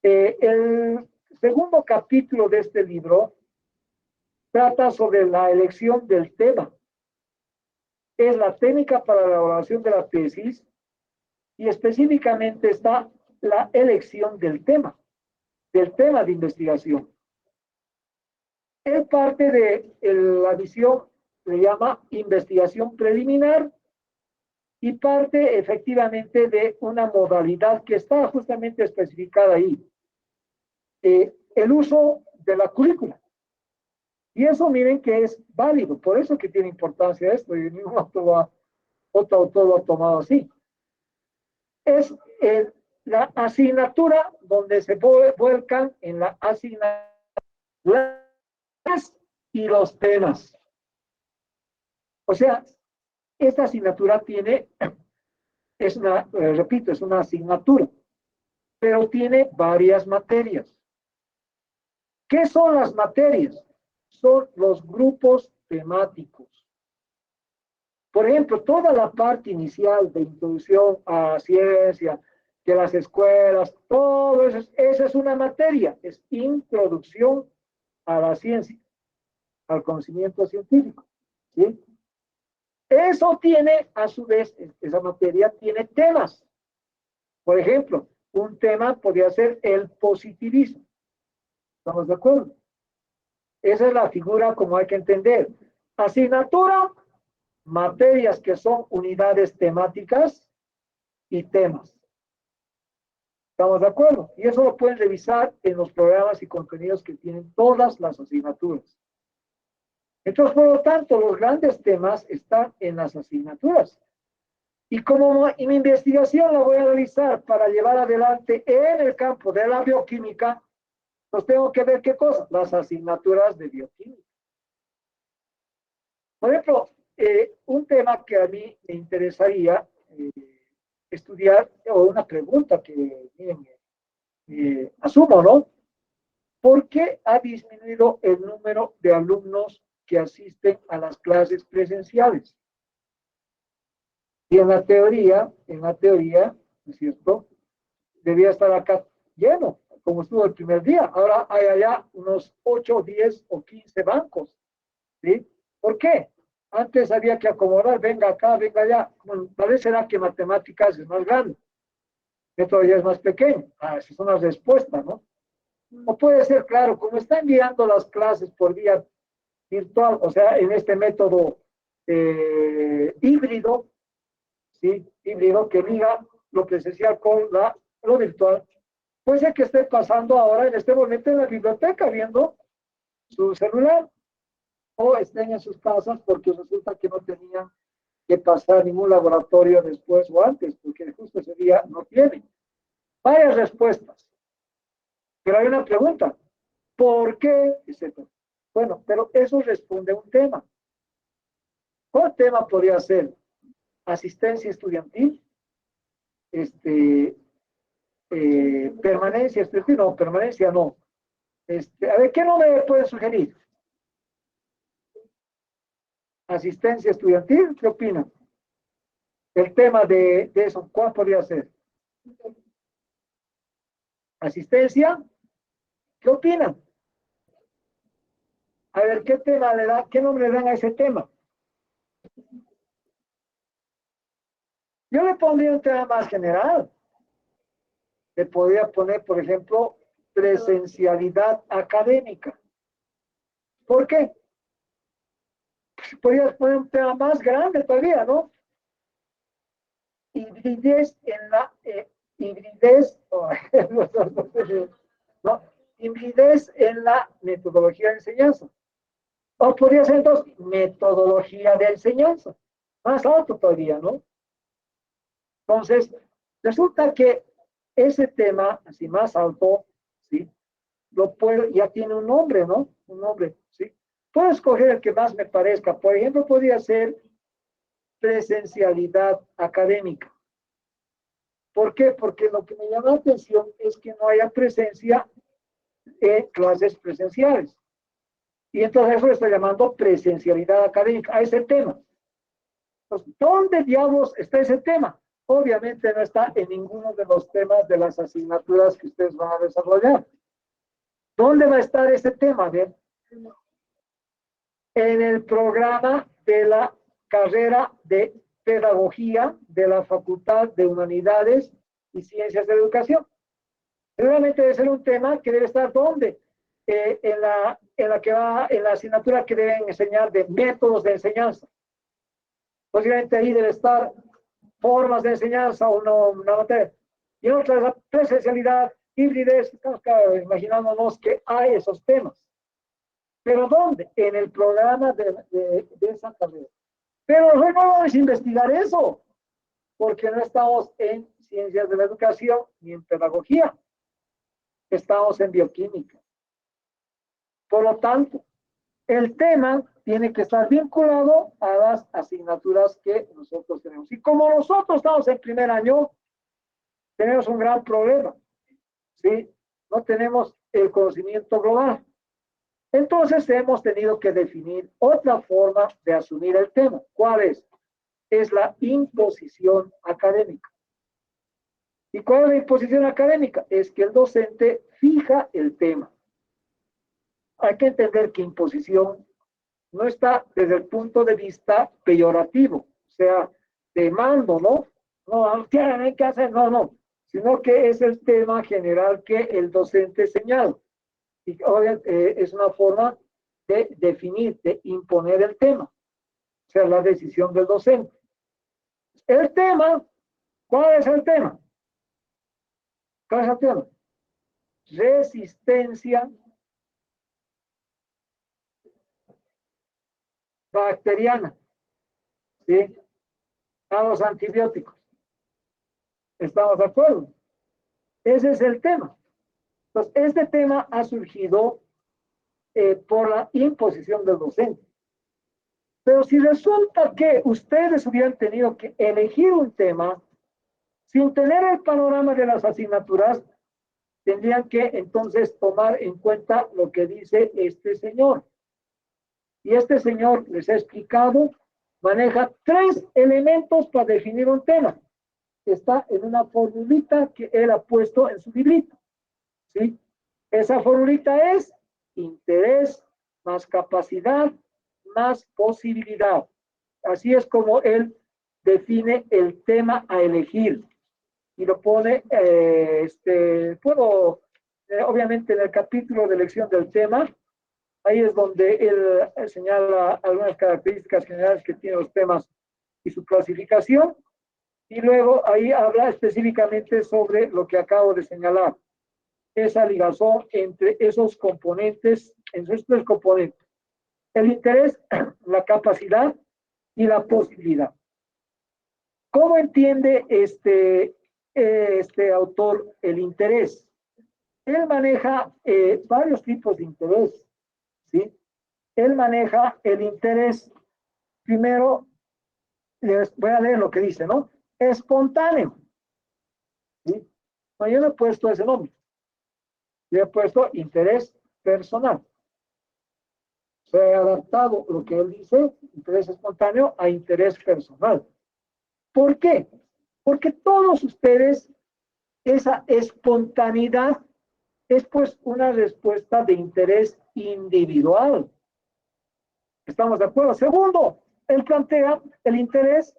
El segundo capítulo de este libro trata sobre la elección del tema. Es la técnica para la elaboración de la tesis y específicamente está la elección del tema de investigación. Es parte de la visión, se llama investigación preliminar, y parte efectivamente de una modalidad que está justamente especificada ahí. El uso de la currícula. Y eso miren que es válido, por eso que tiene importancia esto, y ningún otro autor lo ha tomado así. Es la asignatura donde se vuelcan en la asignatura y los temas. O sea, esta asignatura tiene, es una, repito, es una asignatura, pero tiene varias materias. ¿Qué son las materias? Son los grupos temáticos. Por ejemplo, toda la parte inicial de introducción a ciencia, de las escuelas, todo eso, esa es una materia, es introducción a la ciencia, al conocimiento científico. ¿Sí? Eso tiene, a su vez, esa materia tiene temas. Por ejemplo, un tema podría ser el positivismo. ¿Estamos de acuerdo? Esa es la figura como hay que entender. Asignatura, materias que son unidades temáticas y temas. ¿Estamos de acuerdo? Y eso lo pueden revisar en los programas y contenidos que tienen todas las asignaturas. Entonces, por lo tanto, los grandes temas están en las asignaturas. Y como mi investigación la voy a realizar para llevar adelante en el campo de la bioquímica, pues tengo que ver qué cosas, las asignaturas de bioquímica. Por ejemplo, un tema que a mí me interesaría estudiar, o una pregunta que, miren, asumo, ¿no? ¿Por qué ha disminuido el número de alumnos que asisten a las clases presenciales? Y en la teoría, ¿no es cierto? Debía estar acá lleno, como estuvo el primer día. Ahora hay allá unos 8, 10 o 15 bancos, ¿sí? ¿Por qué? Antes había que acomodar, venga acá, venga allá. Bueno, tal vez será que matemáticas es más grande, método ya es más pequeño. Ah, esa es una respuesta, ¿no? O puede ser, claro, como están enviando las clases por vía virtual, o sea, en este método híbrido, ¿sí? Híbrido que liga lo presencial con lo virtual, puede ser que esté pasando ahora en este momento en la biblioteca viendo su celular o estén en sus casas porque resulta que no tenían que pasar ningún laboratorio después o antes, porque justo ese día no tienen. Varias respuestas, pero hay una pregunta. ¿Por qué? Etcétera. Bueno, pero eso responde a un tema. ¿Cuál tema podría ser? Asistencia estudiantil, este, permanencia estudiantil, no, permanencia no. A ver, ¿qué nombre puede sugerir? Asistencia estudiantil, ¿qué opinan? El tema de eso, ¿cuál podría ser? Asistencia, ¿qué opinan? A ver, ¿qué tema le da, qué nombre le dan a ese tema? Yo le pondría un tema más general. Le podría poner, por ejemplo, presencialidad académica. ¿Por qué? Pues podrías poner un tema más grande todavía, ¿no? Hibridez en la hibridez, oh, no, hibridez en la metodología de enseñanza. O podría ser entonces metodología de enseñanza. Más alto todavía, ¿no? Entonces, resulta que ese tema, así más alto, ¿sí? Lo puedo, ya tiene un nombre, ¿no? Un nombre, ¿sí? Puedo escoger el que más me parezca. Por ejemplo, podría ser presencialidad académica. ¿Por qué? Porque lo que me llama la atención es que no haya presencia en clases presenciales. Y entonces eso le estoy llamando presencialidad académica, a ese tema. Entonces, ¿dónde diablos está ese tema? Obviamente no está en ninguno de los temas de las asignaturas que ustedes van a desarrollar. ¿Dónde va a estar ese tema? Bien, en el programa de la carrera de pedagogía de la Facultad de Humanidades y Ciencias de Educación. Realmente debe ser un tema que debe estar ¿dónde? En la asignatura que deben enseñar de métodos de enseñanza. Posiblemente ahí debe estar formas de enseñanza o no, una materia. Y en otra, la presencialidad, hibridez, estamos imaginándonos que hay esos temas. ¿Pero dónde? En el programa de esa carrera. Pero no vamos a investigar eso, porque no estamos en ciencias de la educación ni en pedagogía. Estamos en bioquímica. Por lo tanto, el tema tiene que estar vinculado a las asignaturas que nosotros tenemos. Y como nosotros estamos en primer año, tenemos un gran problema, ¿sí? No tenemos el conocimiento global. Entonces hemos tenido que definir otra forma de asumir el tema. ¿Cuál es? Es la imposición académica. ¿Y cuál es la imposición académica? Es que el docente fija el tema. Hay que entender que imposición no está desde el punto de vista peyorativo, o sea, de mando, ¿no? No, tienen que hacer, no, no, sino que es el tema general que el docente señala. Y es una forma de definir, de imponer el tema, o sea, la decisión del docente. El tema, ¿cuál es el tema? ¿Cuál es el tema? Resistencia bacteriana, ¿sí? A los antibióticos. ¿Estamos de acuerdo? Ese es el tema. Entonces, este tema ha surgido por la imposición del docente. Pero si resulta que ustedes hubieran tenido que elegir un tema sin tener el panorama de las asignaturas, tendrían que entonces tomar en cuenta lo que dice este señor. Y este señor, les he explicado, maneja 3 elementos para definir un tema. Está en una formulita que él ha puesto en su librito. ¿Sí? Esa formulita es interés más capacidad más posibilidad. Así es como él define el tema a elegir. Y lo pone, obviamente en el capítulo de elección del tema, ahí es donde él señala algunas características generales que tienen los temas y su clasificación. Y luego ahí habla específicamente sobre lo que acabo de señalar, esa ligazón entre esos componentes, entre esos 3 componentes, el interés, la capacidad y la posibilidad. ¿Cómo entiende este autor el interés? Él maneja varios tipos de interés, ¿sí? Él maneja el interés, primero, les voy a leer lo que dice, ¿no? Espontáneo, ¿sí? No, yo no he puesto ese nombre, yo he puesto interés personal. Se ha adaptado lo que él dice, interés espontáneo, a interés personal. ¿Por qué? Porque todos ustedes, esa espontaneidad es pues una respuesta de interés individual. ¿Estamos de acuerdo? Segundo, él plantea el interés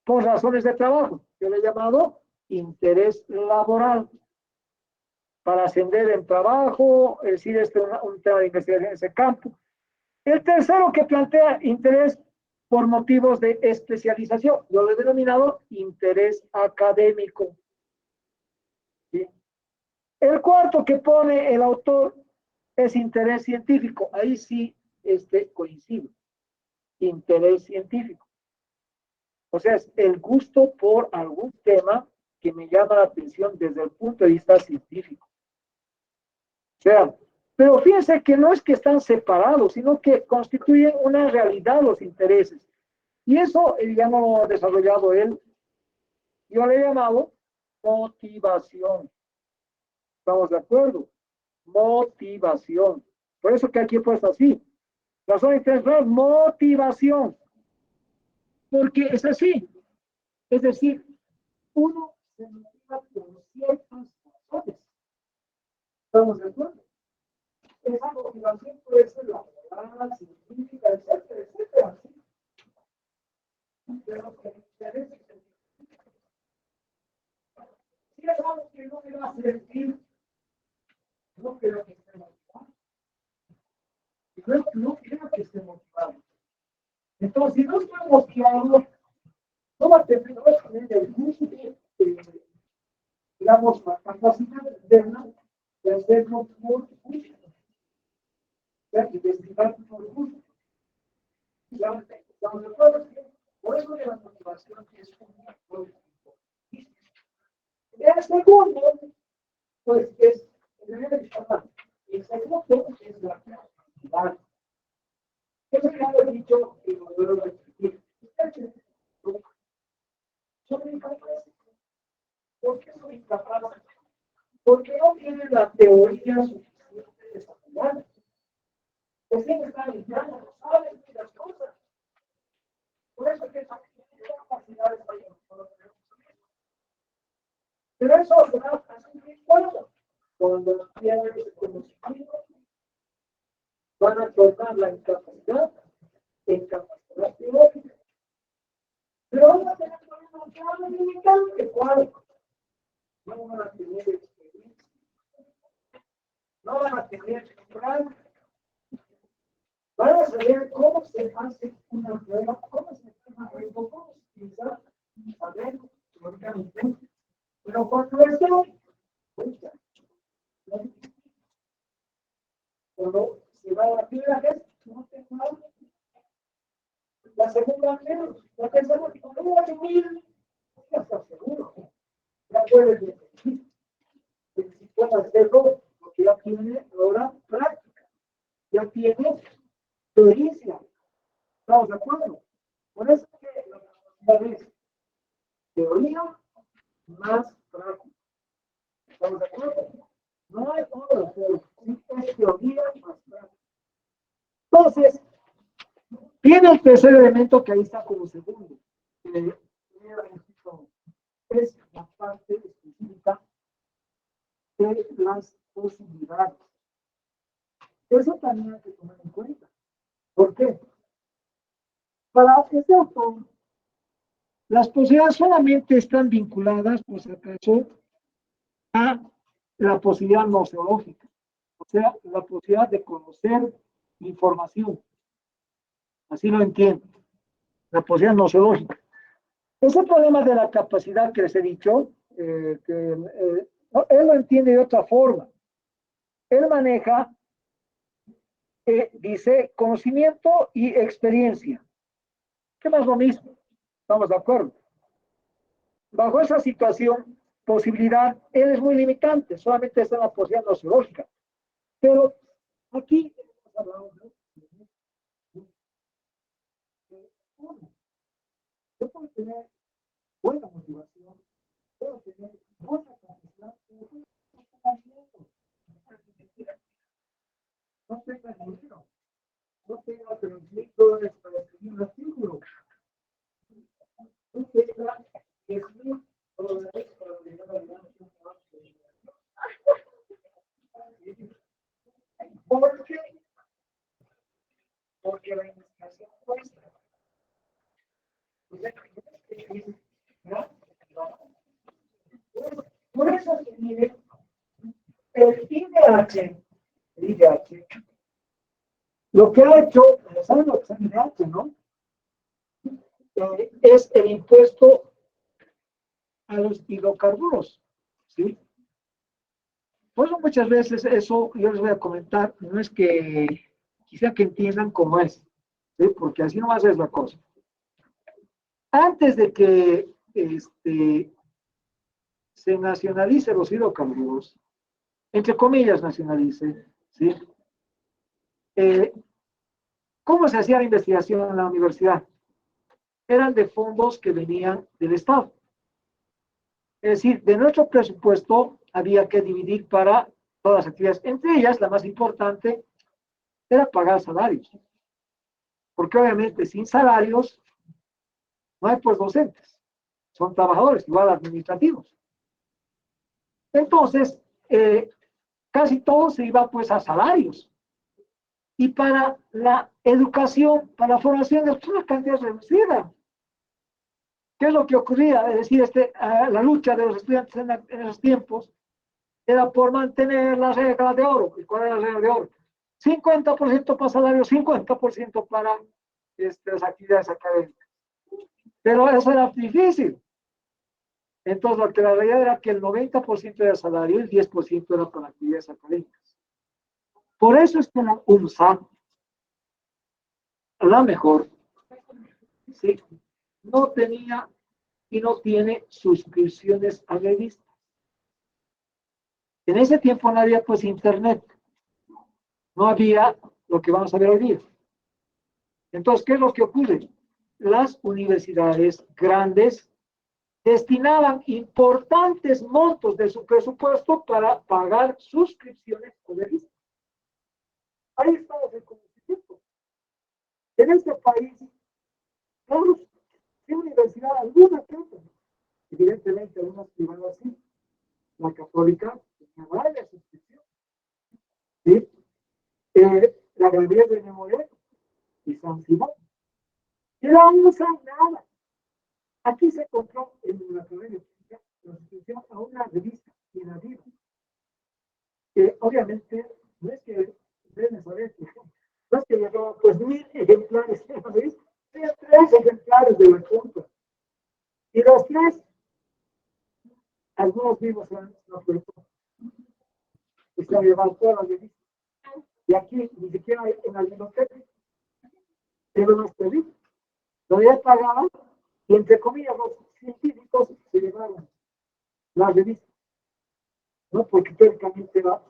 por razones de trabajo. Yo le he llamado interés laboral. Para ascender en trabajo, es decir, este es un tema de investigación en ese campo. El tercero que plantea interés por motivos de especialización. Yo lo he denominado interés académico. ¿Sí? El cuarto que pone el autor es interés científico. Ahí sí coincide. Interés científico. O sea, es el gusto por algún tema que me llama la atención desde el punto de vista científico. O sea, pero fíjense que no es que están separados, sino que constituyen una realidad los intereses. Y eso ya no ha desarrollado él. Yo le he llamado motivación. ¿Estamos de acuerdo? Motivación. Por eso que aquí he puesto así. Razón intelectual, motivación. Porque es así. Es decir, uno se motiva por ciertas razones. ¿Estamos de acuerdo? Esa motivación puede ser laboral, científica, etcétera, etcétera. Pero que interesa. Si es algo que no me va a servir, no creo que esté motivado. No creo que esté motivado. Entonces, si no estoy motivado, no va a tener el gusto, digamos, la capacidad de hacerlo por gusto. Ya que investigar por gusto. Por eso de la motivación es un el segundo, pues es el segundo es la creatividad. Eso ya lo he dicho y lo vuelvo a repetir. Son incapaces. ¿Por qué son incapaces? Porque no tienen la teoría suficiente desarrollada. Recién están entrando, no saben las cosas. Por eso que esas capacidades hay. Pero eso se da así cuando tienen ese conocimiento, van a tornar la incapacidad en capacidad teórica. Pero van a tener un claro limitante, ¿cuál? No van a tener experiencia, no van a tener práctica, van a saber cómo se hace una prueba, cómo se hace una prueba, cómo se utiliza, saber teóricamente. Pero cuando esto, cuando se va a la primera vez, no te nada. La segunda menos, la tercera, no va a subir, ya está seguro. Ya puedes decir, si puedes hacerlo, porque ya tiene ahora práctica, ya tiene pericia, ¿Estamos de acuerdo? Por eso que la capacidad es teoría más práctica. ¿Estamos de acuerdo? No hay otra forma. Es teoría más práctica. Entonces, viene el tercer elemento que ahí está como segundo. Es la parte específica de las posibilidades. Eso también hay que tomar en cuenta. ¿Por qué? Para este autor, las posibilidades solamente están vinculadas, por si acaso, a la posibilidad noceológica, o sea, la posibilidad de conocer información. Así lo entiendo, la posibilidad noceológica. Ese problema de la capacidad que les he dicho, él lo entiende de otra forma. Él maneja, dice, conocimiento y experiencia. ¿Qué más lo mismo? ¿Estamos de acuerdo? Bajo esa situación, posibilidad, él es muy limitante, solamente está en la posibilidad noceológica. Pero aquí hemos hablado de uno. Yo puedo tener buena motivación, puedo tener buena capacidad, no tenga dinero, no tenga $3,000 para escribir un artículo, no tenga $10,000 para llegar a la ¿por qué? Porque la investigación cuesta. Por eso se mide el IDH. El IDH. Lo que ha hecho, ¿saben lo que es el IDH, no? Es el impuesto a los hidrocarburos. ¿Sí? Por eso muchas veces eso yo les voy a comentar, no es que quisiera que entiendan cómo es, ¿sí? Porque así nomás es la cosa. Antes de que se nacionalice los hidrocarburos, entre comillas nacionalice, ¿sí? ¿Cómo se hacía la investigación en la universidad? Eran de fondos que venían del Estado. Es decir, de nuestro presupuesto había que dividir para todas las actividades. Entre ellas, la más importante era pagar salarios. Porque obviamente sin salarios no hay pues docentes. Son trabajadores, igual administrativos. Entonces, casi todo se iba pues a salarios. Y para la educación, para la formación de una cantidad reducida. ¿Qué es lo que ocurría? Es decir, la lucha de los estudiantes en esos tiempos era por mantener la regla de oro. ¿Y cuál era la regla de oro? 50% para salario, 50% para las actividades académicas. Pero eso era difícil. Entonces, lo que la realidad era que el 90% era salario y el 10% era para actividades académicas. Por eso es que la UNSA, la mejor, ¿sí? No tenía y no tiene suscripciones a revistas. En ese tiempo no había pues internet, no había lo que vamos a ver hoy día. Entonces, ¿qué es lo que ocurre? Las universidades grandes destinaban importantes montos de su presupuesto para pagar suscripciones a revistas. Ahí está el conocimiento. En este país, todos, ¿qué universidad? Alguna que otra. Evidentemente, algunas privadas sí. La católica tenía varias suscripciones. ¿Sí? La Galería de Memoria y San Simón. Y no usan nada. Aquí se compró en la Academia la suscripción a una revista Inadiro, que obviamente no es que deben saber que no es que llegó pues 1,000 ejemplares de la revista, tenía 3 ejemplares de la compra. Y los 3, algunos vivos no pero están llevando toda la revista. Y aquí ni siquiera en la biblioteca, pero los pedí. Lo ya pagaban y entre comillas los científicos se llevaron la revista, ¿no? Porque teóricamente era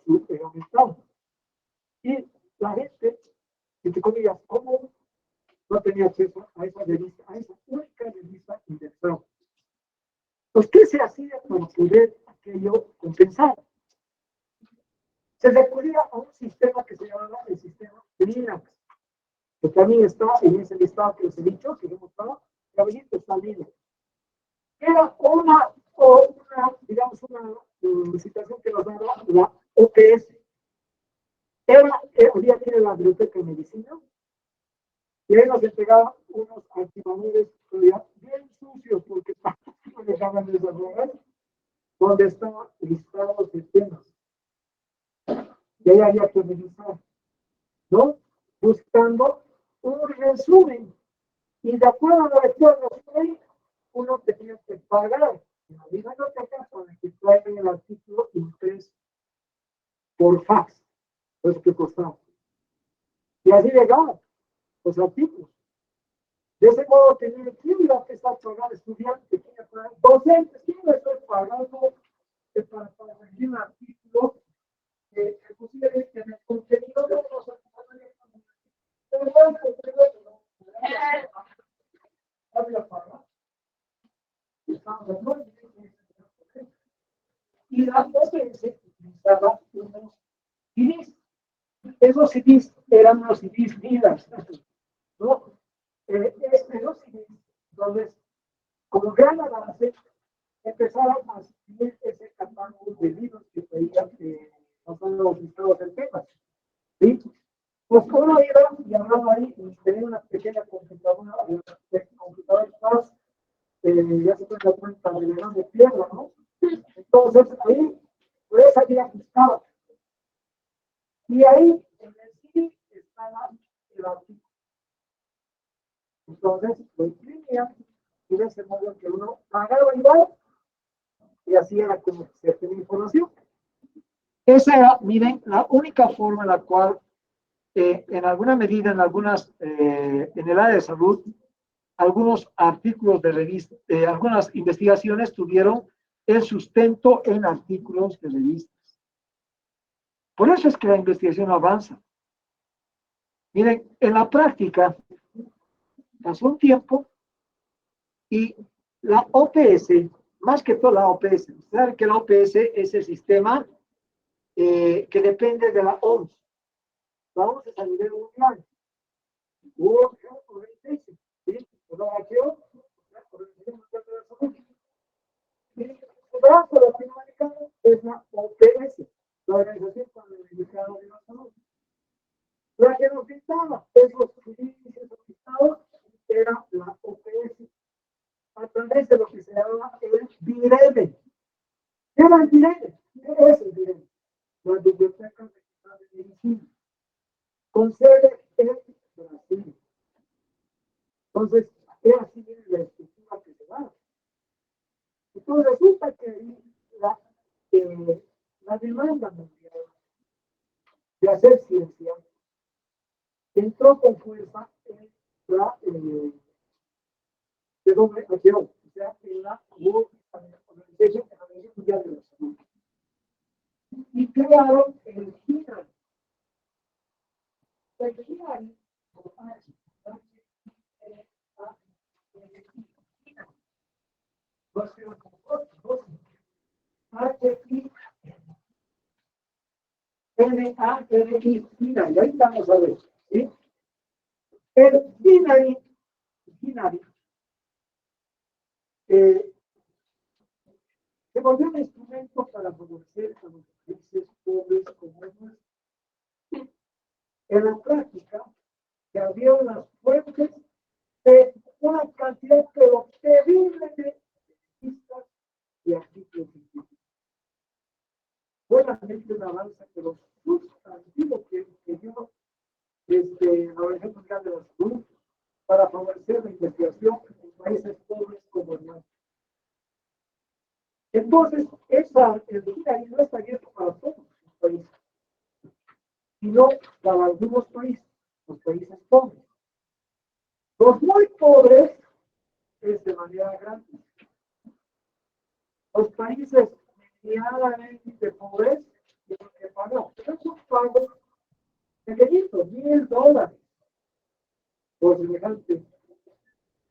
aumentado. Y la gente, entre comillas, como no tenía tenía acceso a esa revista, a esa única revista indexada. Pues, ¿qué se hacía para poder aquello compensar? Se recurría a un sistema que se llamaba el sistema Linux, que también está en ese listado que les he dicho, que hemos estado, caballito está Linux. Era digamos, una situación que nos daba la OPS. Había que ir a la biblioteca de medicina, y ahí nos entregaban unos archivadores bien sucios, porque no dejaban desarrollar, donde estaban listados de temas. Y ahí había que revisar, ¿no? Buscando un resumen. Y de acuerdo a la lectura del resumen, uno tenía que pagar en la biblioteca para que traigan el artículo impreso por fax. Eso que costaba. Y así llegaban los artículos. De ese modo tenía que ir a empezar a pagar estudiantes, docentes, ¿quién le estoy pagando para corregir un artículo que pusiera en el contenido de los artículos? Y la OPS utilizaba unos CDs. Esos CDs eran unos CDs vidas, ¿no? Esos CDs, entonces, como gran avance, empezaron a seguir ese catálogo de libros que veían que pasaban los listados del tema. ¿Sí? Pues uno iba y hablaba ahí, y tenía una pequeña computadora, paz, ya se puede dar cuenta de la de piedra, ¿no? Entonces ahí, pues ahí ajustaba. Y ahí, en el CD, estaba el artículo. Entonces, lo imprimía, y de ese modo que uno pagaba igual, y así era como se tenía información. Esa era, miren, la única forma en la cual, en alguna medida, en el área de salud, algunos artículos de revista, algunas investigaciones tuvieron el sustento en artículos de revistas. Por eso es que la investigación avanza. Miren, en la práctica, pasó un tiempo y la OPS, más que todo la OPS, saben que la OPS es el sistema que depende de la OMS. La OMS es a nivel mundial. ¿Sí? El brazo latinoamericano es la OPS, la Organización Panamericana de la Salud. La que nos dictaba esos índices oficiales era la OPS, a través de lo que se llama el BIREDE. ¿Qué era el BIREDE? ¿Qué es el BIREDE? La Biblioteca Regional de Medicina, con sede en Brasil. Entonces, es así la estructura que se da. Entonces, resulta que la demanda mundial de hacer ciencia entró con fuerza en la WHO, o sea, en la Organización Mundial de la Salud. Y crearon el GINAI. El GINAI, GINAI, ahí estamos a ver, ¿sí? El GINAI se volvió un instrumento para favorecer a los países pobres como el nuestro. En la práctica, se abrieron las fuentes de una cantidad pero terrible de revistas y artículos científicos. Buenamente un avance, pero sustantivo que dio la Organización Mundial de la Salud para favorecer la investigación en países pobres como el nuestro. Entonces, el GINAI no está abierto para todos los países, sino para algunos países, los países pobres. Los muy pobres es de manera gratis. Los países medianamente pobres tienen que pagar. Pero es un pago pequeñito, $1,000. por semejante.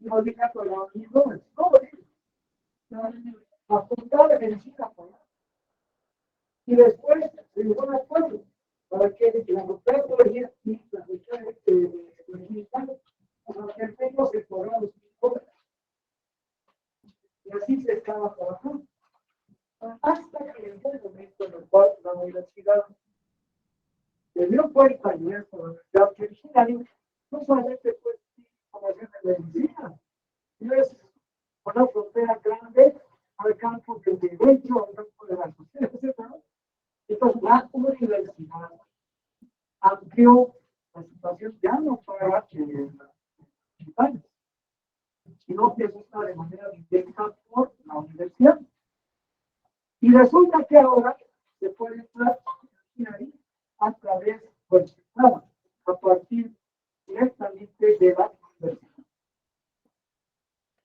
No diga con la misma, la facultad de medicina, y después se llegó a un acuerdo para que la facultad de biología y la facultad de medicina, para que el médico se cobrara los $5. Y así se estaba trabajando. Hasta que llegó el momento en el cual la universidad se dio cuenta y esto, la universidad que originaria no solamente fue formación de medicina, sino es una frontera grande al campo del derecho, al campo de la sociedad, etc. Entonces, la universidad amplió la situación ya no para los hospitales, sino que eso está de manera directa por la universidad. Y resulta que ahora se puede entrar ahí a través del sistema, a partir directamente de la universidad.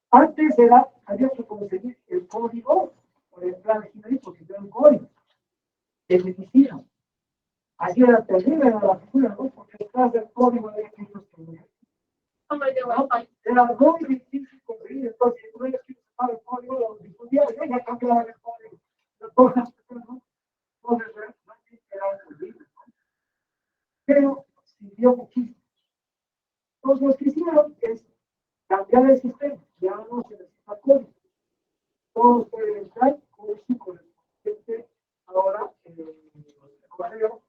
Antes había que conseguir el código por entrar al ingeniería, porque era un código de medicina. Así era terrible la figura, ¿no? Porque detrás del código había que ir era muy difícil conseguir, entonces no es que usaba el código, lo difundía, y ya cambiaba el código. Entonces, realmente era terrible, ¿no? Pero sirvió muchísimo. Entonces, lo que hicieron es cambiar el sistema, ya no se necesita código. Todos pueden entrar con su correspondiente ahora el correo.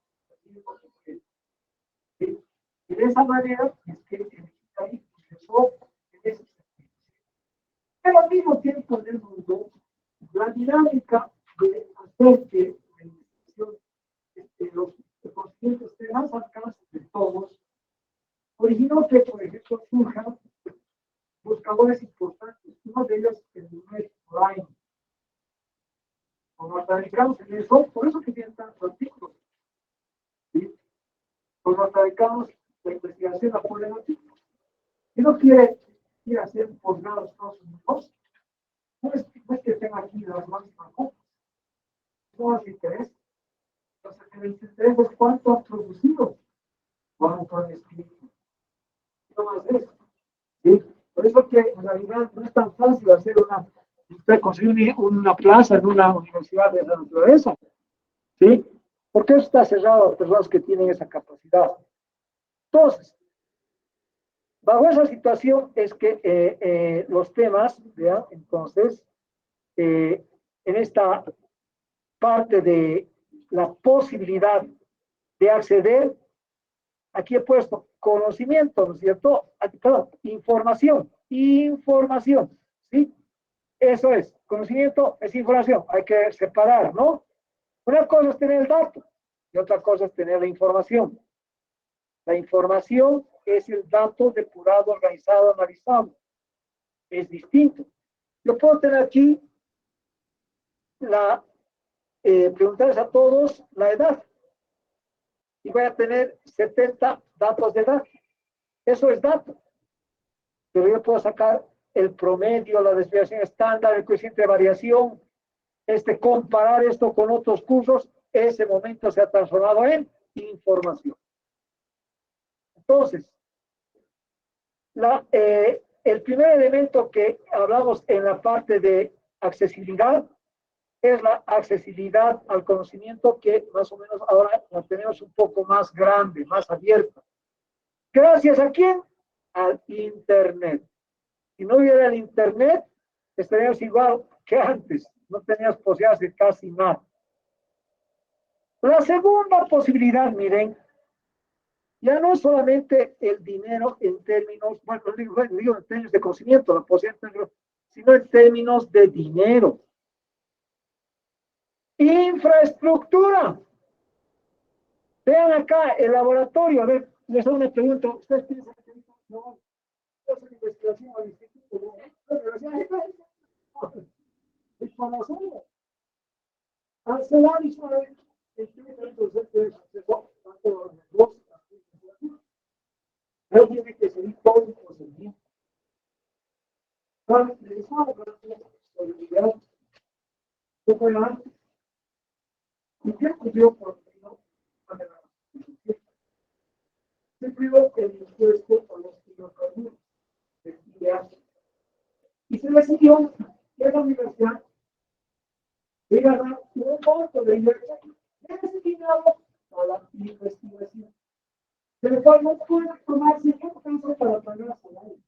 ¿Sí? Y de esa manera es que el digitalismo empezó en ese sentido. Pero al mismo tiempo en el mundo, la dinámica de hacer que la investigación, los conocimientos estén más al alcance de todos, originó que, por ejemplo, surjan buscadores importantes. Uno de ellos es el New Prime. Los norteamericanos en eso, por eso que tienen tantos artículos. ¿Sí? Los norteamericanos, la investigación la ponen artículos. Si no quiere ir a hacer un posgrado en Estados Unidos, no es que tenga aquí las máximas copas. No les interesa. Lo que les interesa es cuánto han producido, cuánto han escrito. No más de eso. ¿Sí? Por eso que en realidad no es tan fácil hacer usted conseguir una plaza en una universidad de esa naturaleza. ¿Sí? Porque eso está cerrado a personas que tienen esa capacidad. Entonces, bajo esa situación es que los temas, ¿ya? Entonces, en esta parte de la posibilidad de acceder, aquí he puesto conocimiento, ¿no es cierto? Aquí, perdón, información, ¿sí? Eso es, conocimiento es información, hay que separar, ¿no? Una cosa es tener el dato y otra cosa es tener la información. La información es el dato depurado, organizado, analizado. Es distinto. Yo puedo tener aquí preguntarles a todos la edad y voy a tener 70 datos de edad. Eso es dato. Pero yo puedo sacar el promedio, la desviación estándar, el coeficiente de variación, comparar esto con otros cursos, ese momento se ha transformado en información. Entonces, el primer elemento que hablamos en la parte de accesibilidad es la accesibilidad al conocimiento, que más o menos ahora la tenemos un poco más grande, más abierta. ¿Gracias a quién? Al Internet. Si no hubiera el Internet, estaríamos igual que antes. No tenías posibilidades de casi nada. La segunda posibilidad, miren, ya no es solamente el dinero en términos, bueno, digo en términos de conocimiento, la posibilidad, sino en términos de dinero. Infraestructura. Vean acá el laboratorio. A ver, les hago una pregunta. ¿Ustedes piensan que no es una investigación al instituto? Es para hacerlo. Al celular hizo el no tiene que seguir todo el procedimiento. Para realizar la seguridad, ¿qué fue antes? ¿Y qué ocurrió por se privó el impuesto a los decisión de la universidad de ganar un monto de inversión destinado a la investigación, del cual no puede tomarse un caso para pagar salario.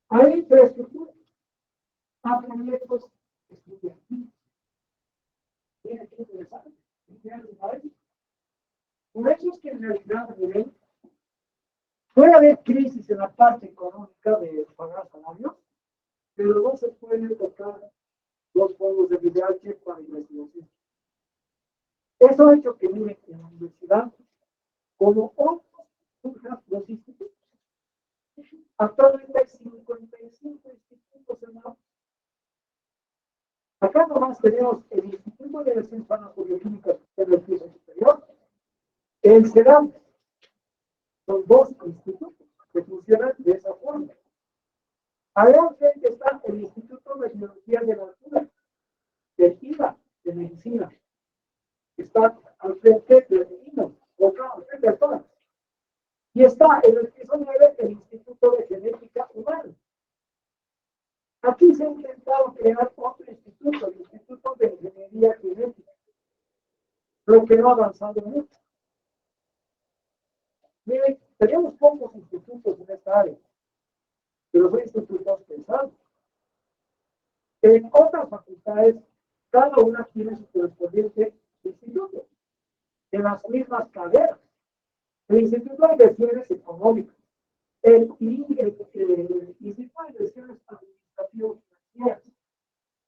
Hay infraestructura a proyectos estudiantiles. Mira qué interesante. Por eso es que en realidad, miren, puede haber crisis en la parte económica de pagar salarios, pero no se puede tocar los fondos de VIH para investigación. Eso ha hecho que, miren, en la universidad, como otros los institutos, actualmente hay 55 institutos en la. Acá nomás tenemos el Instituto de Ciencias Farmacobiológicas en el piso superior, el CERAM. Son dos institutos que funcionan de esa forma. Allá frente está el Instituto de Biología de la Natura, del IVA, de Medicina. Está al frente de Medicina, o al frente de todas. Y está en el piso 9 el Instituto de Genética Humana. Aquí se ha intentado crear otro instituto, el Instituto de Ingeniería Genética, lo que no ha avanzado mucho. Miren, tenemos pocos institutos en esta área, pero son institutos pensados. En otras facultades, cada una tiene su correspondiente instituto, en las mismas carreras. El Instituto de Investigaciones Económicas, el Instituto de Investigaciones Administrativas Financieras.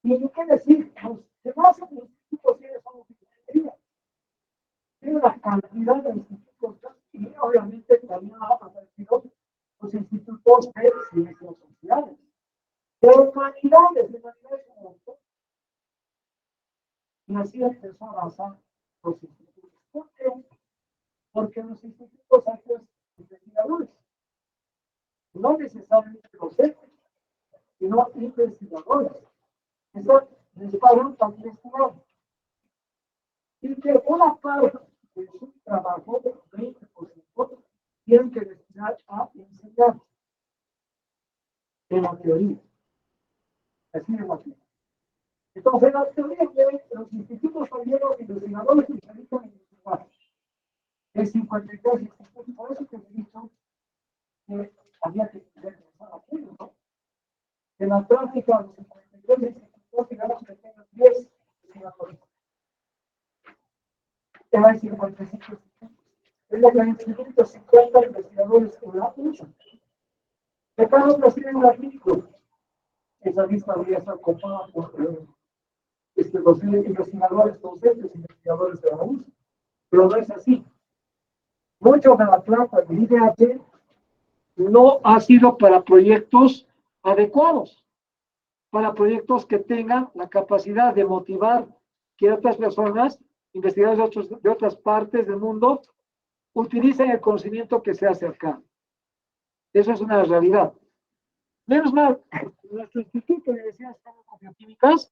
Y hay que decir, los demás institutos son ingeniería. Tiene la cantidad de institutos y obviamente también ha aparecido los institutos de ciencias sociales. De humanidades como montón. Y así empezó a avanzar los institutos. ¿Por qué? Porque los institutos han puesto investigadores, no necesariamente docentes, sino investigadores. Eso les pagan para investigar. Y que una parte de su trabajo, 20%, tienen que destinar a enseñar en la teoría. Así de fácil. Entonces, en la teoría, los institutos son llenos de investigadores que se dedican a investigar. El 52 institutos, por eso que he dicho que había que empezar a hacerlo, ¿no? En la práctica, los 52 institutos, digamos que tengan 10 investigadores. Hay 55 institutos. Es lo que hay 150 investigadores que la usan. Acá nosotros tienen un artículo. Esa lista debería estar copada por los investigadores docentes, investigadores de la USA. Pero no es así. Mucho de la plata del IDH no ha sido para proyectos adecuados, para proyectos que tengan la capacidad de motivar que otras personas, investigadores de otras partes del mundo, utilicen el conocimiento que se ha acercado. Eso es una realidad. Menos mal, nuestro Instituto de Universidades Farmacobiológicas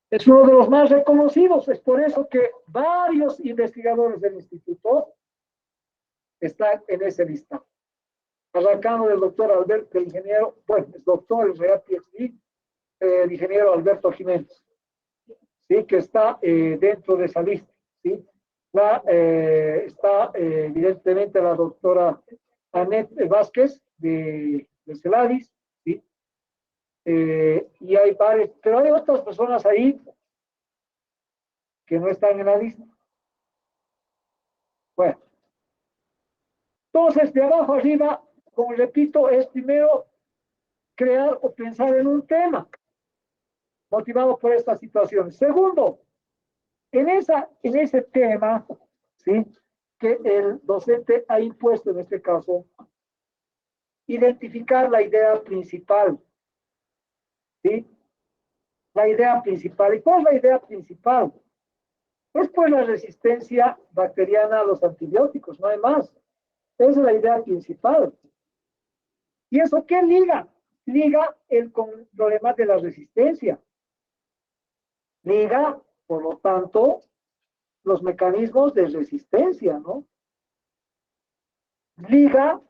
es uno de los más reconocidos. Es por eso que varios investigadores del instituto están en ese listado. Arrancando del doctor Alberto, el ingeniero, bueno, es doctor, el real PhD, el ingeniero Alberto Jiménez, ¿sí? Que está dentro de esa lista, ¿sí? Está evidentemente la doctora Annette Vázquez de Celadis, ¿sí? Y hay varios, pero hay otras personas ahí que no están en la lista. Bueno, entonces de abajo arriba, como repito, es primero crear o pensar en un tema motivado por esta situación. Segundo, en ese tema, ¿sí? Que el docente ha impuesto en este caso, identificar la idea principal, ¿sí? La idea principal. ¿Y cuál es la idea principal? Es pues la resistencia bacteriana a los antibióticos, no hay más. Esa es la idea principal. ¿Y eso qué liga? Liga con el problema de la resistencia. Liga, por lo tanto, los mecanismos de resistencia, ¿no? Liga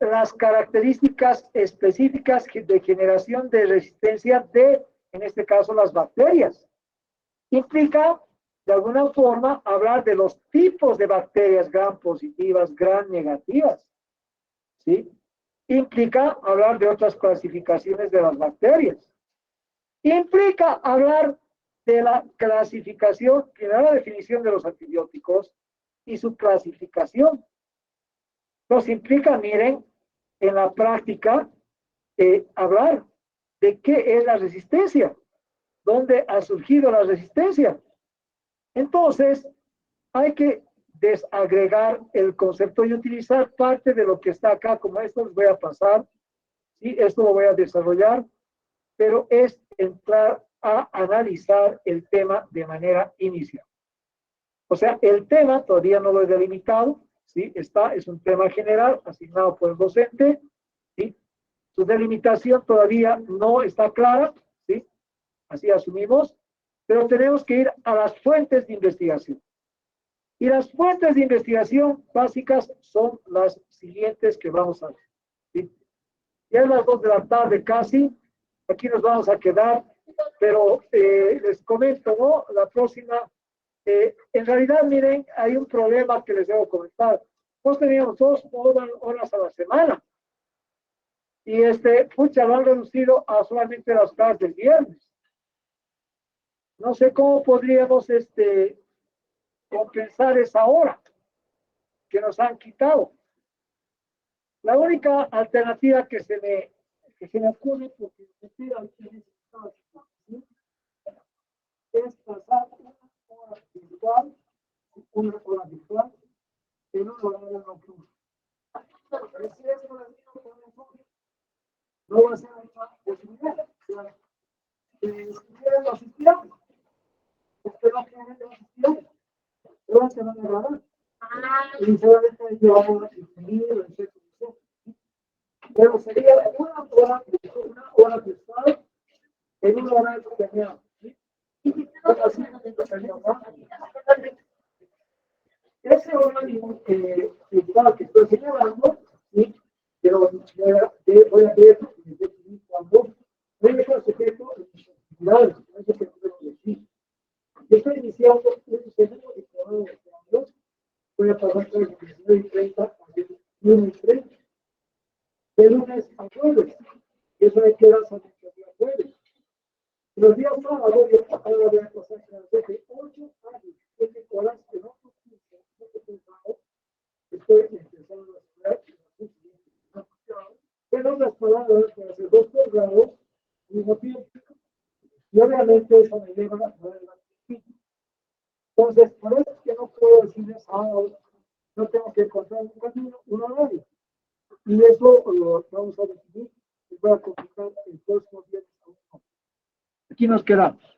las características específicas de generación de resistencia de, en este caso, las bacterias. Implica, de alguna forma, hablar de los tipos de bacterias gram positivas, gram negativas. ¿Sí? Implica hablar de otras clasificaciones de las bacterias. Implica hablar de la clasificación, que da la definición de los antibióticos y su clasificación. Nos implica, miren, en la práctica, hablar de qué es la resistencia, dónde ha surgido la resistencia. Entonces, hay que desagregar el concepto y utilizar parte de lo que está acá, como esto les voy a pasar, ¿sí? Esto lo voy a desarrollar, pero es entrar a analizar el tema de manera inicial. O sea, el tema todavía no lo he delimitado, ¿sí? Es un tema general asignado por el docente, ¿sí? Su delimitación todavía no está clara, ¿sí? Así asumimos, pero tenemos que ir a las fuentes de investigación. Y las fuentes de investigación básicas son las siguientes que vamos a ver, ¿sí? Ya es las 2 de la tarde casi, aquí nos vamos a quedar, pero les comento, ¿no? La próxima, en realidad, miren, hay un problema que les debo comentar. Nosotros teníamos 2 horas a la semana, y pucha, lo han reducido a solamente las horas del viernes. No sé cómo podríamos compensar esa hora que nos han quitado. La única alternativa que se me ocurre, porque es pasar una hora virtual en un horario nocturno. Si es un horario nocturno, no va a ser una posibilidad. O sea, si quieren los estudiantes, usted no quiere los estudiantes, pero se van a grabar. Y solamente llevamos el libro, etc. Pero sería una hora virtual en un horario determinado. Ese horario que estoy señalando, ¿sí? Pero voy a ver cuando voy a dejar sujeto a las actividades. Estoy iniciando un segundo diplomado de estudios. Voy a pasar por el 19:30 a 21:30. De lunes a jueves. Eso hay que dar hasta el día jueves. Los días sábados yo voy a pasar desde 8 a 17 horas en otro curso. Estoy empezando a estudiar en otras palabras, para hacer 2 posgrados al mismo tiempo. Y obviamente eso me lleva a la. Entonces, por eso es que no puedo decirles, no tengo que encontrar un camino, un horario. Y eso lo vamos a definir y voy a complicar el próximo día. Aquí nos quedamos.